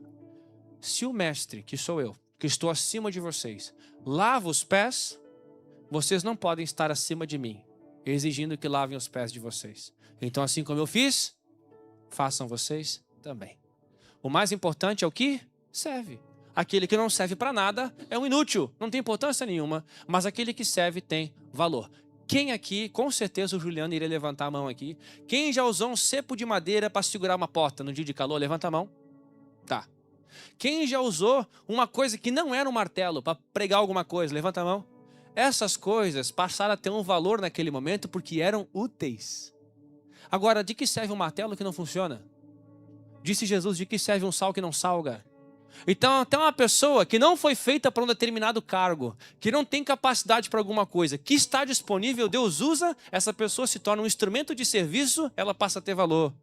se o mestre, que sou eu, que estou acima de vocês, lava os pés, vocês não podem estar acima de mim, exigindo que lavem os pés de vocês. Então assim como eu fiz, façam vocês também. O mais importante é o que serve. Aquele que não serve para nada é um inútil, não tem importância nenhuma, mas aquele que serve tem valor. Quem aqui, com certeza o Juliano iria levantar a mão aqui, quem já usou um cepo de madeira para segurar uma porta no dia de calor, levanta a mão. Tá. Quem já usou uma coisa que não era um martelo para pregar alguma coisa, levanta a mão. Essas coisas passaram a ter um valor naquele momento porque eram úteis. Agora, de que serve um martelo que não funciona? Disse Jesus, de que serve um sal que não salga? Então, até uma pessoa que não foi feita para um determinado cargo, que não tem capacidade para alguma coisa, que está disponível, Deus usa, essa pessoa se torna um instrumento de serviço, ela passa a ter valor.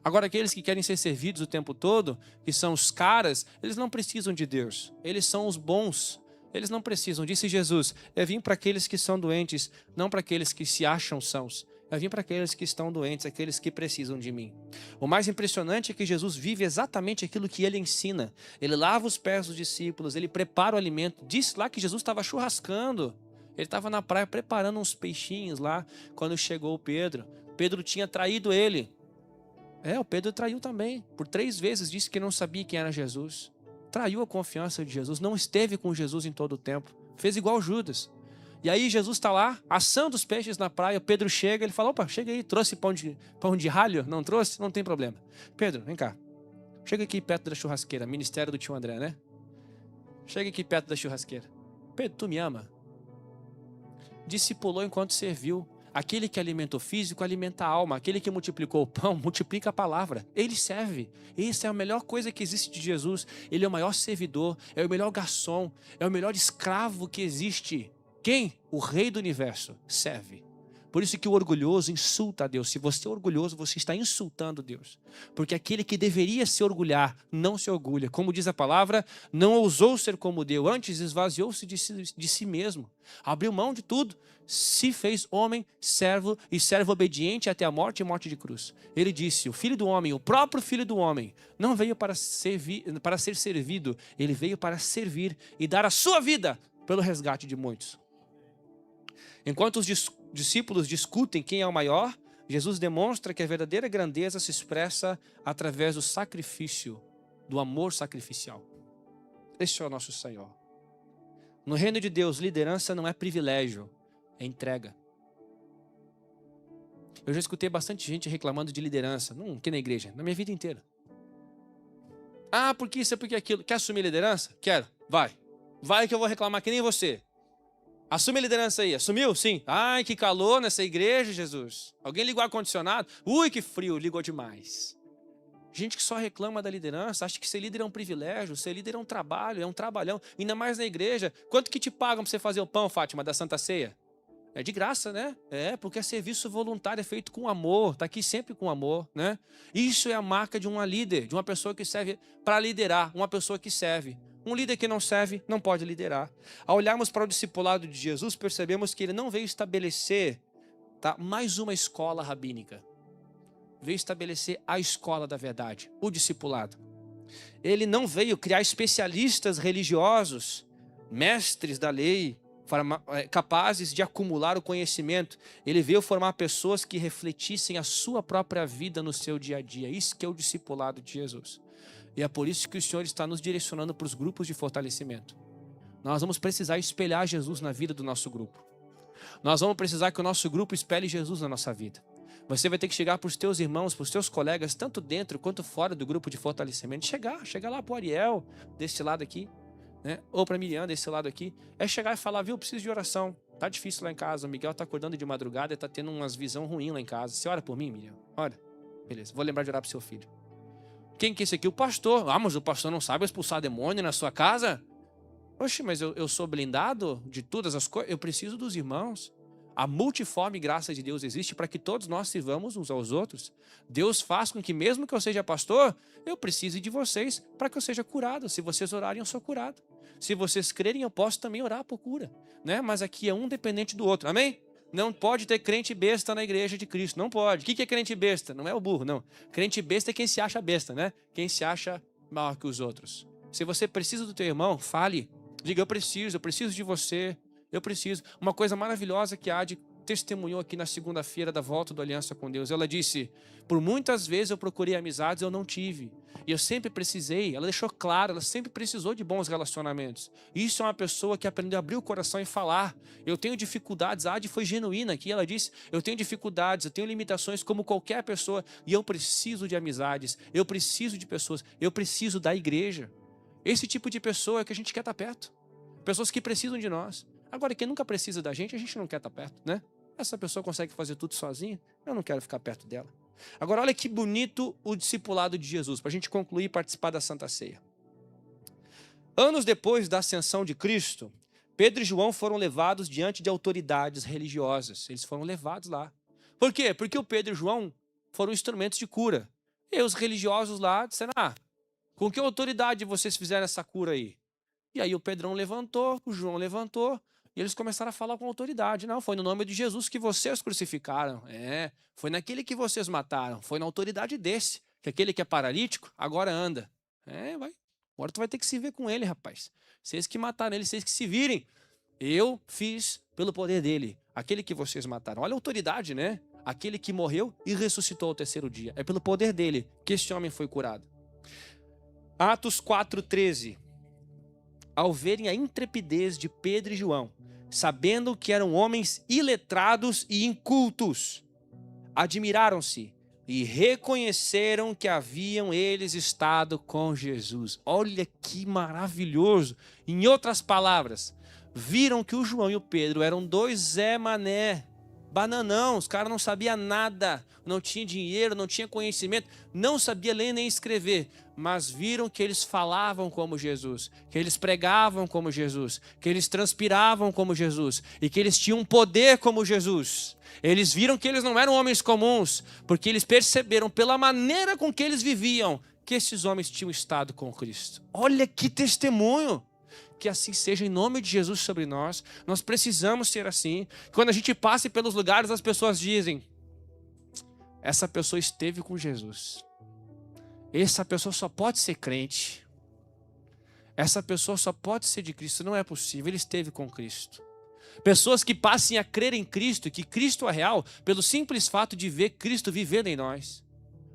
Agora, aqueles que querem ser servidos o tempo todo, que são os caras, eles não precisam de Deus. Eles são os bons. Eles não precisam. Disse Jesus, eu vim para aqueles que são doentes, não para aqueles que se acham sãos. Eu vim para aqueles que estão doentes, aqueles que precisam de mim. O mais impressionante é que Jesus vive exatamente aquilo que ele ensina. Ele lava os pés dos discípulos, ele prepara o alimento. Disse lá que Jesus estava churrascando. Ele estava na praia preparando uns peixinhos lá, quando chegou o Pedro. Pedro tinha traído ele. O Pedro traiu também. Por 3 vezes disse que não sabia quem era Jesus. Traiu a confiança de Jesus. Não esteve com Jesus em todo o tempo. Fez igual Judas. E aí Jesus está lá, assando os peixes na praia. Pedro chega, ele fala, opa, chega aí, trouxe pão de ralho? Não trouxe? Não tem problema. Pedro, vem cá. Chega aqui perto da churrasqueira. Ministério do tio André, né? Chega aqui perto da churrasqueira. Pedro, tu me ama? Discipulou enquanto serviu. Aquele que alimenta o físico, alimenta a alma. Aquele que multiplicou o pão, multiplica a palavra. Ele serve. Essa é a melhor coisa que existe de Jesus. Ele é o maior servidor, é o melhor garçom, é o melhor escravo que existe. Quem? O rei do universo. Serve. Por isso que o orgulhoso insulta a Deus. Se você é orgulhoso, você está insultando Deus. Porque aquele que deveria se orgulhar, não se orgulha. Como diz a palavra, não ousou ser como Deus. Antes esvaziou-se de si mesmo. Abriu mão de tudo. Se fez homem, servo e servo obediente até a morte e morte de cruz. Ele disse, o filho do homem, o próprio filho do homem, não veio para ser servido. Ele veio para servir e dar a sua vida pelo resgate de muitos. Enquanto os discípulos discutem quem é o maior, Jesus demonstra que a verdadeira grandeza se expressa através do sacrifício, do amor sacrificial. Este é o nosso Senhor. No reino de Deus, liderança não é privilégio, é entrega. Eu já escutei bastante gente reclamando de liderança, não aqui na igreja, na minha vida inteira. Porque isso, porque aquilo. Quer assumir liderança? Quero. Vai. Vai que eu vou reclamar que nem você. Assume a liderança aí. Assumiu? Sim. Ai, que calor nessa igreja, Jesus. Alguém ligou o ar-condicionado? Ui, que frio. Ligou demais. Gente que só reclama da liderança, acha que ser líder é um privilégio, ser líder é um trabalho, é um trabalhão. Ainda mais na igreja. Quanto que te pagam para você fazer o pão, Fátima, da Santa Ceia? É de graça, né? Porque é serviço voluntário, é feito com amor. Está aqui sempre com amor, né? Isso é a marca de uma líder, de uma pessoa que serve para liderar, uma pessoa que serve. Um líder que não serve não pode liderar. Ao olharmos para o discipulado de Jesus, percebemos que ele não veio estabelecer mais uma escola rabínica. Veio estabelecer a escola da verdade, o discipulado. Ele não veio criar especialistas religiosos, mestres da lei, capazes de acumular o conhecimento. Ele veio formar pessoas que refletissem a sua própria vida no seu dia a dia. Isso que é o discipulado de Jesus. E é por isso que o Senhor está nos direcionando para os grupos de fortalecimento. Nós vamos precisar espelhar Jesus na vida do nosso grupo. Nós vamos precisar que o nosso grupo espelhe Jesus na nossa vida. Você vai ter que chegar para os teus irmãos, para os teus colegas, tanto dentro quanto fora do grupo de fortalecimento. Chegar lá para o Ariel, desse lado aqui, né? Ou para a Miriam, desse lado aqui. É chegar e falar, viu, preciso de oração. Tá difícil lá em casa, o Miguel tá acordando de madrugada e tá tendo umas visão ruim lá em casa. Você ora por mim, Miriam? Ora. Beleza, vou lembrar de orar pro seu filho. Quem que é esse aqui? O pastor. Mas o pastor não sabe expulsar demônio na sua casa? Oxe, mas eu sou blindado de todas as coisas? Eu preciso dos irmãos. A multiforme graça de Deus existe para que todos nós sirvamos uns aos outros. Deus faz com que mesmo que eu seja pastor, eu precise de vocês para que eu seja curado. Se vocês orarem, eu sou curado. Se vocês crerem, eu posso também orar por cura, né? Mas aqui é um dependente do outro. Amém? Não pode ter crente besta na igreja de Cristo. Não pode. O que é crente besta? Não é o burro, não. Crente besta é quem se acha besta, né? Quem se acha maior que os outros. Se você precisa do teu irmão, fale. Diga, eu preciso de você. Eu preciso. Uma coisa maravilhosa que a Adi testemunhou aqui na segunda-feira da volta do Aliança com Deus. Ela disse, por muitas vezes eu procurei amizades, eu não tive. E eu sempre precisei, ela deixou claro, ela sempre precisou de bons relacionamentos. Isso é uma pessoa que aprendeu a abrir o coração e falar. Eu tenho dificuldades, a Adi foi genuína aqui, ela disse, eu tenho dificuldades, eu tenho limitações como qualquer pessoa e eu preciso de amizades, eu preciso de pessoas, eu preciso da igreja. Esse tipo de pessoa é que a gente quer estar perto. Pessoas que precisam de nós. Agora, quem nunca precisa da gente, a gente não quer estar perto, né? Essa pessoa consegue fazer tudo sozinha? Eu não quero ficar perto dela. Agora, olha que bonito o discipulado de Jesus, para a gente concluir e participar da Santa Ceia. Anos depois da ascensão de Cristo, Pedro e João foram levados diante de autoridades religiosas. Eles foram levados lá. Por quê? Porque o Pedro e o João foram instrumentos de cura. E os religiosos lá disseram, com que autoridade vocês fizeram essa cura aí? E aí o Pedrão levantou, o João levantou, e eles começaram a falar com autoridade. Não, foi no nome de Jesus que vocês crucificaram. Foi naquele que vocês mataram. Foi na autoridade desse, que aquele que é paralítico agora anda. Vai. Agora tu vai ter que se ver com ele, rapaz. Vocês que mataram ele, vocês que se virem. Eu fiz pelo poder dele, aquele que vocês mataram. Olha a autoridade, né? Aquele que morreu e ressuscitou ao terceiro dia. É pelo poder dele que este homem foi curado. Atos 4:13. Ao verem a intrepidez de Pedro e João, sabendo que eram homens iletrados e incultos, admiraram-se e reconheceram que haviam eles estado com Jesus. Olha que maravilhoso! Em outras palavras, viram que o João e o Pedro eram dois Zé Mané, bananão, os caras não sabiam nada, não tinha dinheiro, não tinha conhecimento, não sabia ler nem escrever, mas viram que eles falavam como Jesus, que eles pregavam como Jesus, que eles transpiravam como Jesus e que eles tinham poder como Jesus. Eles viram que eles não eram homens comuns, porque eles perceberam pela maneira com que eles viviam que esses homens tinham estado com Cristo. Olha que testemunho! Que assim seja em nome de Jesus sobre nós. Nós precisamos ser assim. Quando a gente passe pelos lugares, as pessoas dizem: essa pessoa esteve com Jesus. Essa pessoa só pode ser crente. Essa pessoa só pode ser de Cristo. Não é possível, ele esteve com Cristo. Pessoas que passem a crer em Cristo, que Cristo é real, pelo simples fato de ver Cristo vivendo em nós.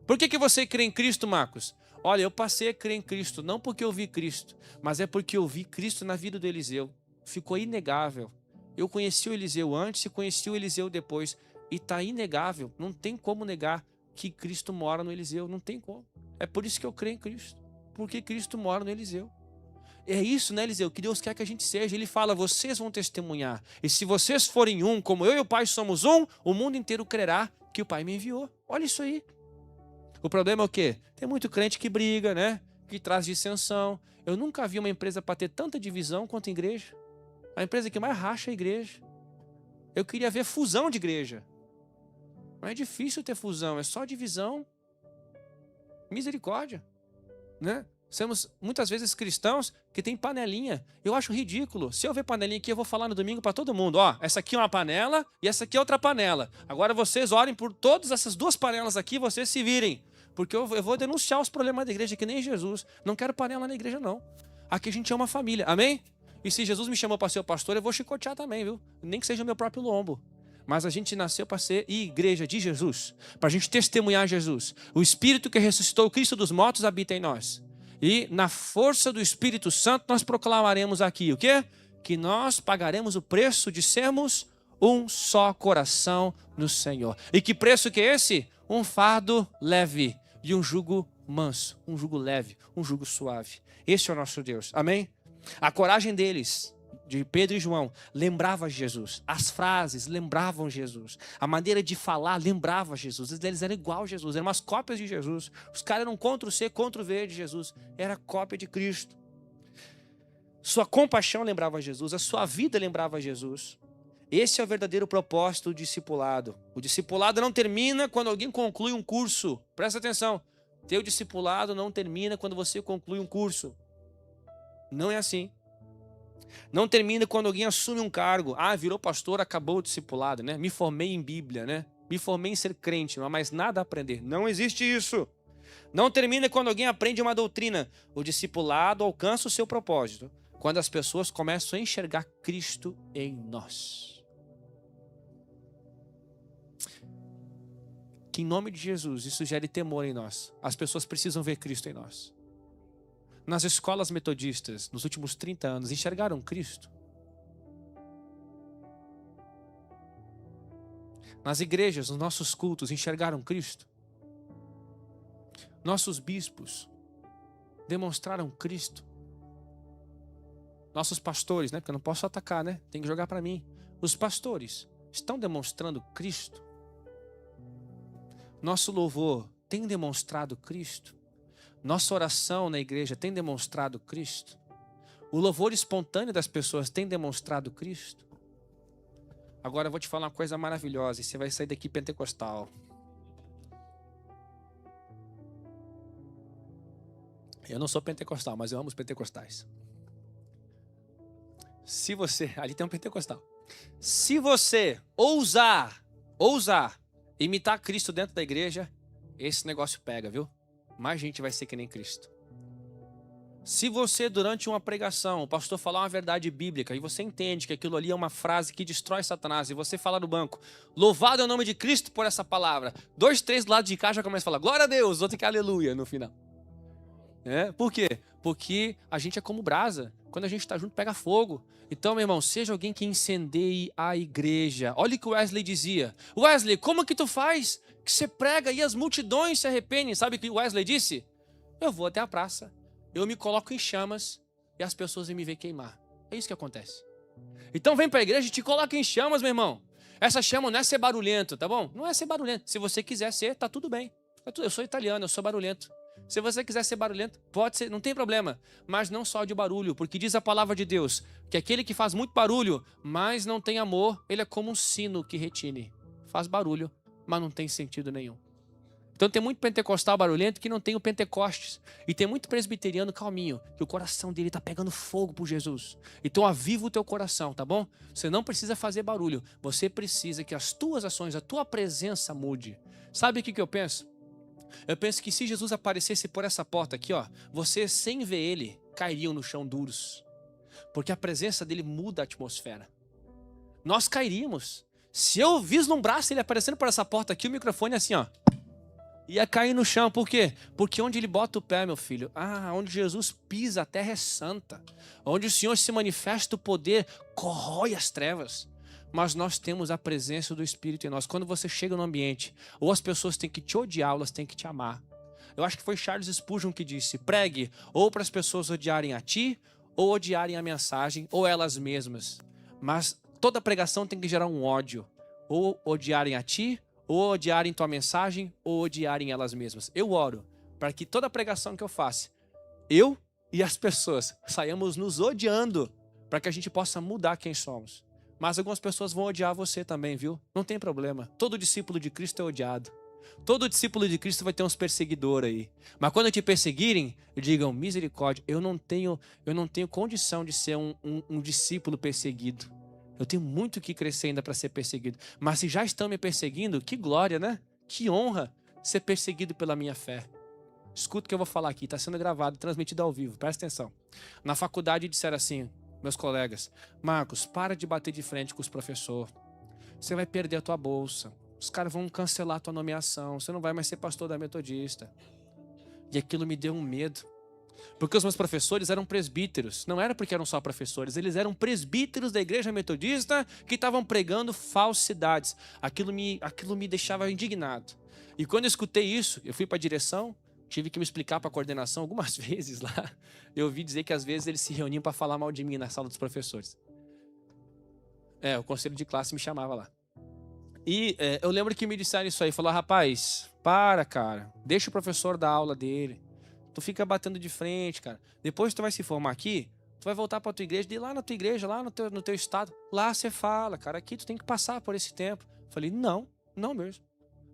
Por que você crê em Cristo, Marcos? Olha, eu passei a crer em Cristo, não porque eu vi Cristo, mas é porque eu vi Cristo na vida do Eliseu. Ficou inegável. Eu conheci o Eliseu antes e conheci o Eliseu depois. E está inegável, não tem como negar que Cristo mora no Eliseu, não tem como. É por isso que eu creio em Cristo, porque Cristo mora no Eliseu. É isso, né, Eliseu, que Deus quer que a gente seja. Ele fala, vocês vão testemunhar. E se vocês forem um, como eu e o Pai somos um, o mundo inteiro crerá que o Pai me enviou. Olha isso aí. O problema é o quê? Tem muito crente que briga, né? Que traz dissensão. Eu nunca vi uma empresa para ter tanta divisão quanto a igreja. A empresa que mais racha é a igreja. Eu queria ver fusão de igreja. Não é difícil ter fusão, é só divisão. Misericórdia, né? Somos muitas vezes cristãos que tem panelinha. Eu acho ridículo. Se eu ver panelinha aqui, eu vou falar no domingo para todo mundo. Ó, essa aqui é uma panela e essa aqui é outra panela. Agora vocês orem por todas essas duas panelas aqui, vocês se virem. Porque eu vou denunciar os problemas da igreja, que nem Jesus. Não quero panela na igreja, não. Aqui a gente é uma família, amém? E se Jesus me chamou para ser o pastor, eu vou chicotear também, viu? Nem que seja o meu próprio lombo. Mas a gente nasceu para ser igreja de Jesus. Para a gente testemunhar Jesus. O Espírito que ressuscitou o Cristo dos mortos habita em nós. E na força do Espírito Santo nós proclamaremos aqui o quê? Que nós pagaremos o preço de sermos um só coração no Senhor. E que preço que é esse? Um fardo leve e um jugo manso, um jugo leve, um jugo suave. Esse é o nosso Deus. Amém? A coragem deles, de Pedro e João, lembrava Jesus. As frases lembravam Jesus. A maneira de falar lembrava Jesus. Eles eram igual a Jesus, eram umas cópias de Jesus. Os caras eram Ctrl-C, Ctrl-V de Jesus. Era cópia de Cristo. Sua compaixão lembrava Jesus, a sua vida lembrava Jesus. Esse é o verdadeiro propósito do discipulado. O discipulado não termina quando alguém conclui um curso. Presta atenção. Teu discipulado não termina quando você conclui um curso. Não é assim. Não termina quando alguém assume um cargo. Virou pastor, acabou o discipulado, né? Me formei em Bíblia, né? Me formei em ser crente, não há mais nada a aprender. Não existe isso. Não termina quando alguém aprende uma doutrina. O discipulado alcança o seu propósito quando as pessoas começam a enxergar Cristo em nós. Que em nome de Jesus isso gere temor em nós. As pessoas precisam ver Cristo em nós. Nas escolas metodistas, nos últimos 30 anos, enxergaram Cristo? Nas igrejas, nos nossos cultos, enxergaram Cristo? Nossos bispos demonstraram Cristo? Nossos pastores, né? Porque eu não posso atacar, né? Tem que jogar para mim. Os pastores estão demonstrando Cristo? Nosso louvor tem demonstrado Cristo? Nossa oração na igreja tem demonstrado Cristo? O louvor espontâneo das pessoas tem demonstrado Cristo? Agora eu vou te falar uma coisa maravilhosa e você vai sair daqui pentecostal. Eu não sou pentecostal, mas eu amo os pentecostais. Se você... Ali tem um pentecostal. Se você ousar imitar Cristo dentro da igreja, esse negócio pega, viu? Mais gente vai ser que nem Cristo. Se você, durante uma pregação, o pastor falar uma verdade bíblica e você entende que aquilo ali é uma frase que destrói Satanás e você fala no banco, louvado é o nome de Cristo por essa palavra, 2, 3 do lado de cá já começa a falar, glória a Deus, outro que aleluia no final. Por quê? Porque a gente é como brasa. Quando a gente está junto, pega fogo. Então, meu irmão, seja alguém que incendeie a igreja. Olha o que o Wesley dizia. Wesley, como que tu faz que você prega e as multidões se arrependem? Sabe o que o Wesley disse? Eu vou até a praça, eu me coloco em chamas e as pessoas me veem queimar. É isso que acontece. Então vem para a igreja e te coloca em chamas, meu irmão. Essa chama não é ser barulhento, tá bom? Não é ser barulhento. Se você quiser ser, tá tudo bem. Eu sou italiano, eu sou barulhento. Se você quiser ser barulhento, pode ser, não tem problema. Mas não só de barulho, porque diz a palavra de Deus que aquele que faz muito barulho, mas não tem amor, ele é como um sino que retine. Faz barulho, mas não tem sentido nenhum. Então tem muito pentecostal barulhento que não tem o Pentecostes. E tem muito presbiteriano calminho, que o coração dele está pegando fogo por Jesus. Então aviva o teu coração, tá bom? Você não precisa fazer barulho. Você precisa que as tuas ações, a tua presença mude. Sabe o que eu penso? Eu penso que se Jesus aparecesse por essa porta aqui, ó, vocês, sem ver ele, cairiam no chão duros. Porque a presença dele muda a atmosfera. Nós cairíamos. Se eu vislumbrasse ele aparecendo por essa porta aqui, o microfone assim, ó, ia cair no chão. Por quê? Porque onde ele bota o pé, meu filho, onde Jesus pisa, a terra é santa. Onde o Senhor se manifesta, o poder corrói as trevas. Mas nós temos a presença do Espírito em nós. Quando você chega no ambiente, ou as pessoas têm que te odiar, ou elas têm que te amar. Eu acho que foi Charles Spurgeon que disse, pregue ou para as pessoas odiarem a ti, ou odiarem a mensagem, ou elas mesmas. Mas toda pregação tem que gerar um ódio. Ou odiarem a ti, ou odiarem tua mensagem, ou odiarem elas mesmas. Eu oro para que toda pregação que eu faça, eu e as pessoas saiamos nos odiando, para que a gente possa mudar quem somos. Mas algumas pessoas vão odiar você também, viu? Não tem problema. Todo discípulo de Cristo é odiado. Todo discípulo de Cristo vai ter uns perseguidores aí. Mas quando te perseguirem, digam, misericórdia, eu não tenho condição de ser um discípulo perseguido. Eu tenho muito que crescer ainda para ser perseguido. Mas se já estão me perseguindo, que glória, né? Que honra ser perseguido pela minha fé. Escuta o que eu vou falar aqui, está sendo gravado, transmitido ao vivo, presta atenção. Na faculdade disseram assim, meus colegas, Marcos, para de bater de frente com os professores. Você vai perder a tua bolsa. Os caras vão cancelar a tua nomeação. Você não vai mais ser pastor da Metodista. E aquilo me deu um medo. Porque os meus professores eram presbíteros. Não era porque eram só professores. Eles eram presbíteros da igreja metodista que estavam pregando falsidades. Aquilo me deixava indignado. E quando eu escutei isso, eu fui para a direção, tive que me explicar para a coordenação algumas vezes lá. Eu ouvi dizer que às vezes eles se reuniam para falar mal de mim na sala dos professores. O conselho de classe me chamava lá. E eu lembro que me disseram isso aí. Falou, rapaz, para, cara. Deixa o professor dar aula dele. Tu fica batendo de frente, cara. Depois tu vai se formar aqui, tu vai voltar para tua igreja, de lá na tua igreja, lá no teu estado. Lá você fala, cara, aqui tu tem que passar por esse tempo. Falei, não mesmo.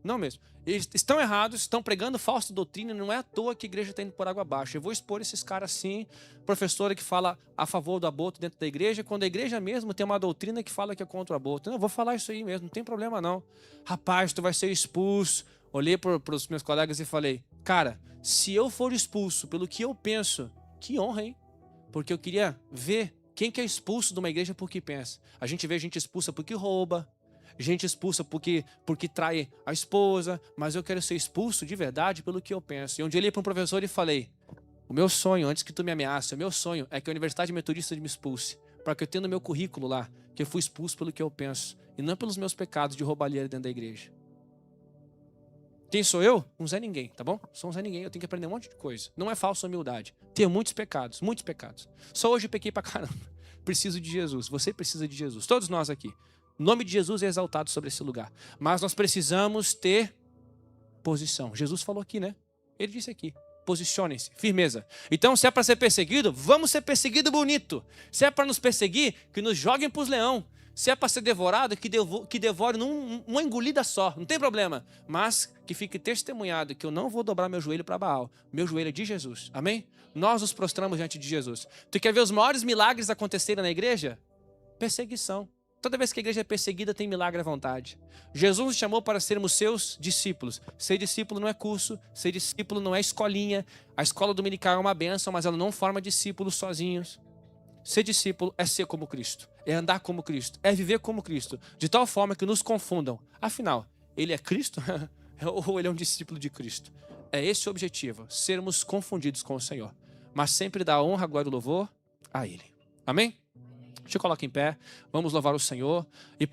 Não mesmo. Eles estão errados, estão pregando falsa doutrina, não é à toa que a igreja está indo por água abaixo. Eu vou expor esses caras assim, professora que fala a favor do aborto dentro da igreja, quando a igreja mesmo tem uma doutrina que fala que é contra o aborto. Não, eu vou falar isso aí mesmo, não tem problema não. Rapaz, tu vai ser expulso. Olhei para os meus colegas e falei, cara, se eu for expulso pelo que eu penso, que honra, hein? Porque eu queria ver quem que é expulso de uma igreja por que pensa. A gente vê gente expulsa porque rouba, gente expulsa porque trai a esposa, mas eu quero ser expulso de verdade pelo que eu penso. E um dia eu olhei para um professor e falei, o meu sonho, antes que tu me ameace, o meu sonho é que a Universidade Metodista me expulse, para que eu tenha no meu currículo lá, que eu fui expulso pelo que eu penso, e não pelos meus pecados de roubalheira dentro da igreja. Quem sou eu? Um Zé Ninguém, tá bom? Sou um Zé Ninguém, eu tenho que aprender um monte de coisa. Não é falsa humildade. Tenho muitos pecados, muitos pecados. Só hoje eu pequei pra caramba. Preciso de Jesus, você precisa de Jesus, todos nós aqui. O nome de Jesus é exaltado sobre esse lugar. Mas nós precisamos ter posição. Jesus falou aqui, né? Ele disse aqui. Posicionem-se, firmeza. Então, se é para ser perseguido, vamos ser perseguido bonito. Se é para nos perseguir, que nos joguem para os leões. Se é para ser devorado, que devore numa engolida só. Não tem problema. Mas que fique testemunhado que eu não vou dobrar meu joelho para Baal. Meu joelho é de Jesus. Amém? Nós nos prostramos diante de Jesus. Tu quer ver os maiores milagres acontecerem na igreja? Perseguição. Toda vez que a igreja é perseguida, tem milagre à vontade. Jesus nos chamou para sermos seus discípulos. Ser discípulo não é curso, ser discípulo não é escolinha. A escola dominical é uma bênção, mas ela não forma discípulos sozinhos. Ser discípulo é ser como Cristo, é andar como Cristo, é viver como Cristo, de tal forma que nos confundam. Afinal, ele é Cristo ou ele é um discípulo de Cristo? É esse o objetivo, sermos confundidos com o Senhor. Mas sempre dar honra, glória e louvor a Ele. Amém? Te coloca em pé, vamos louvar o Senhor e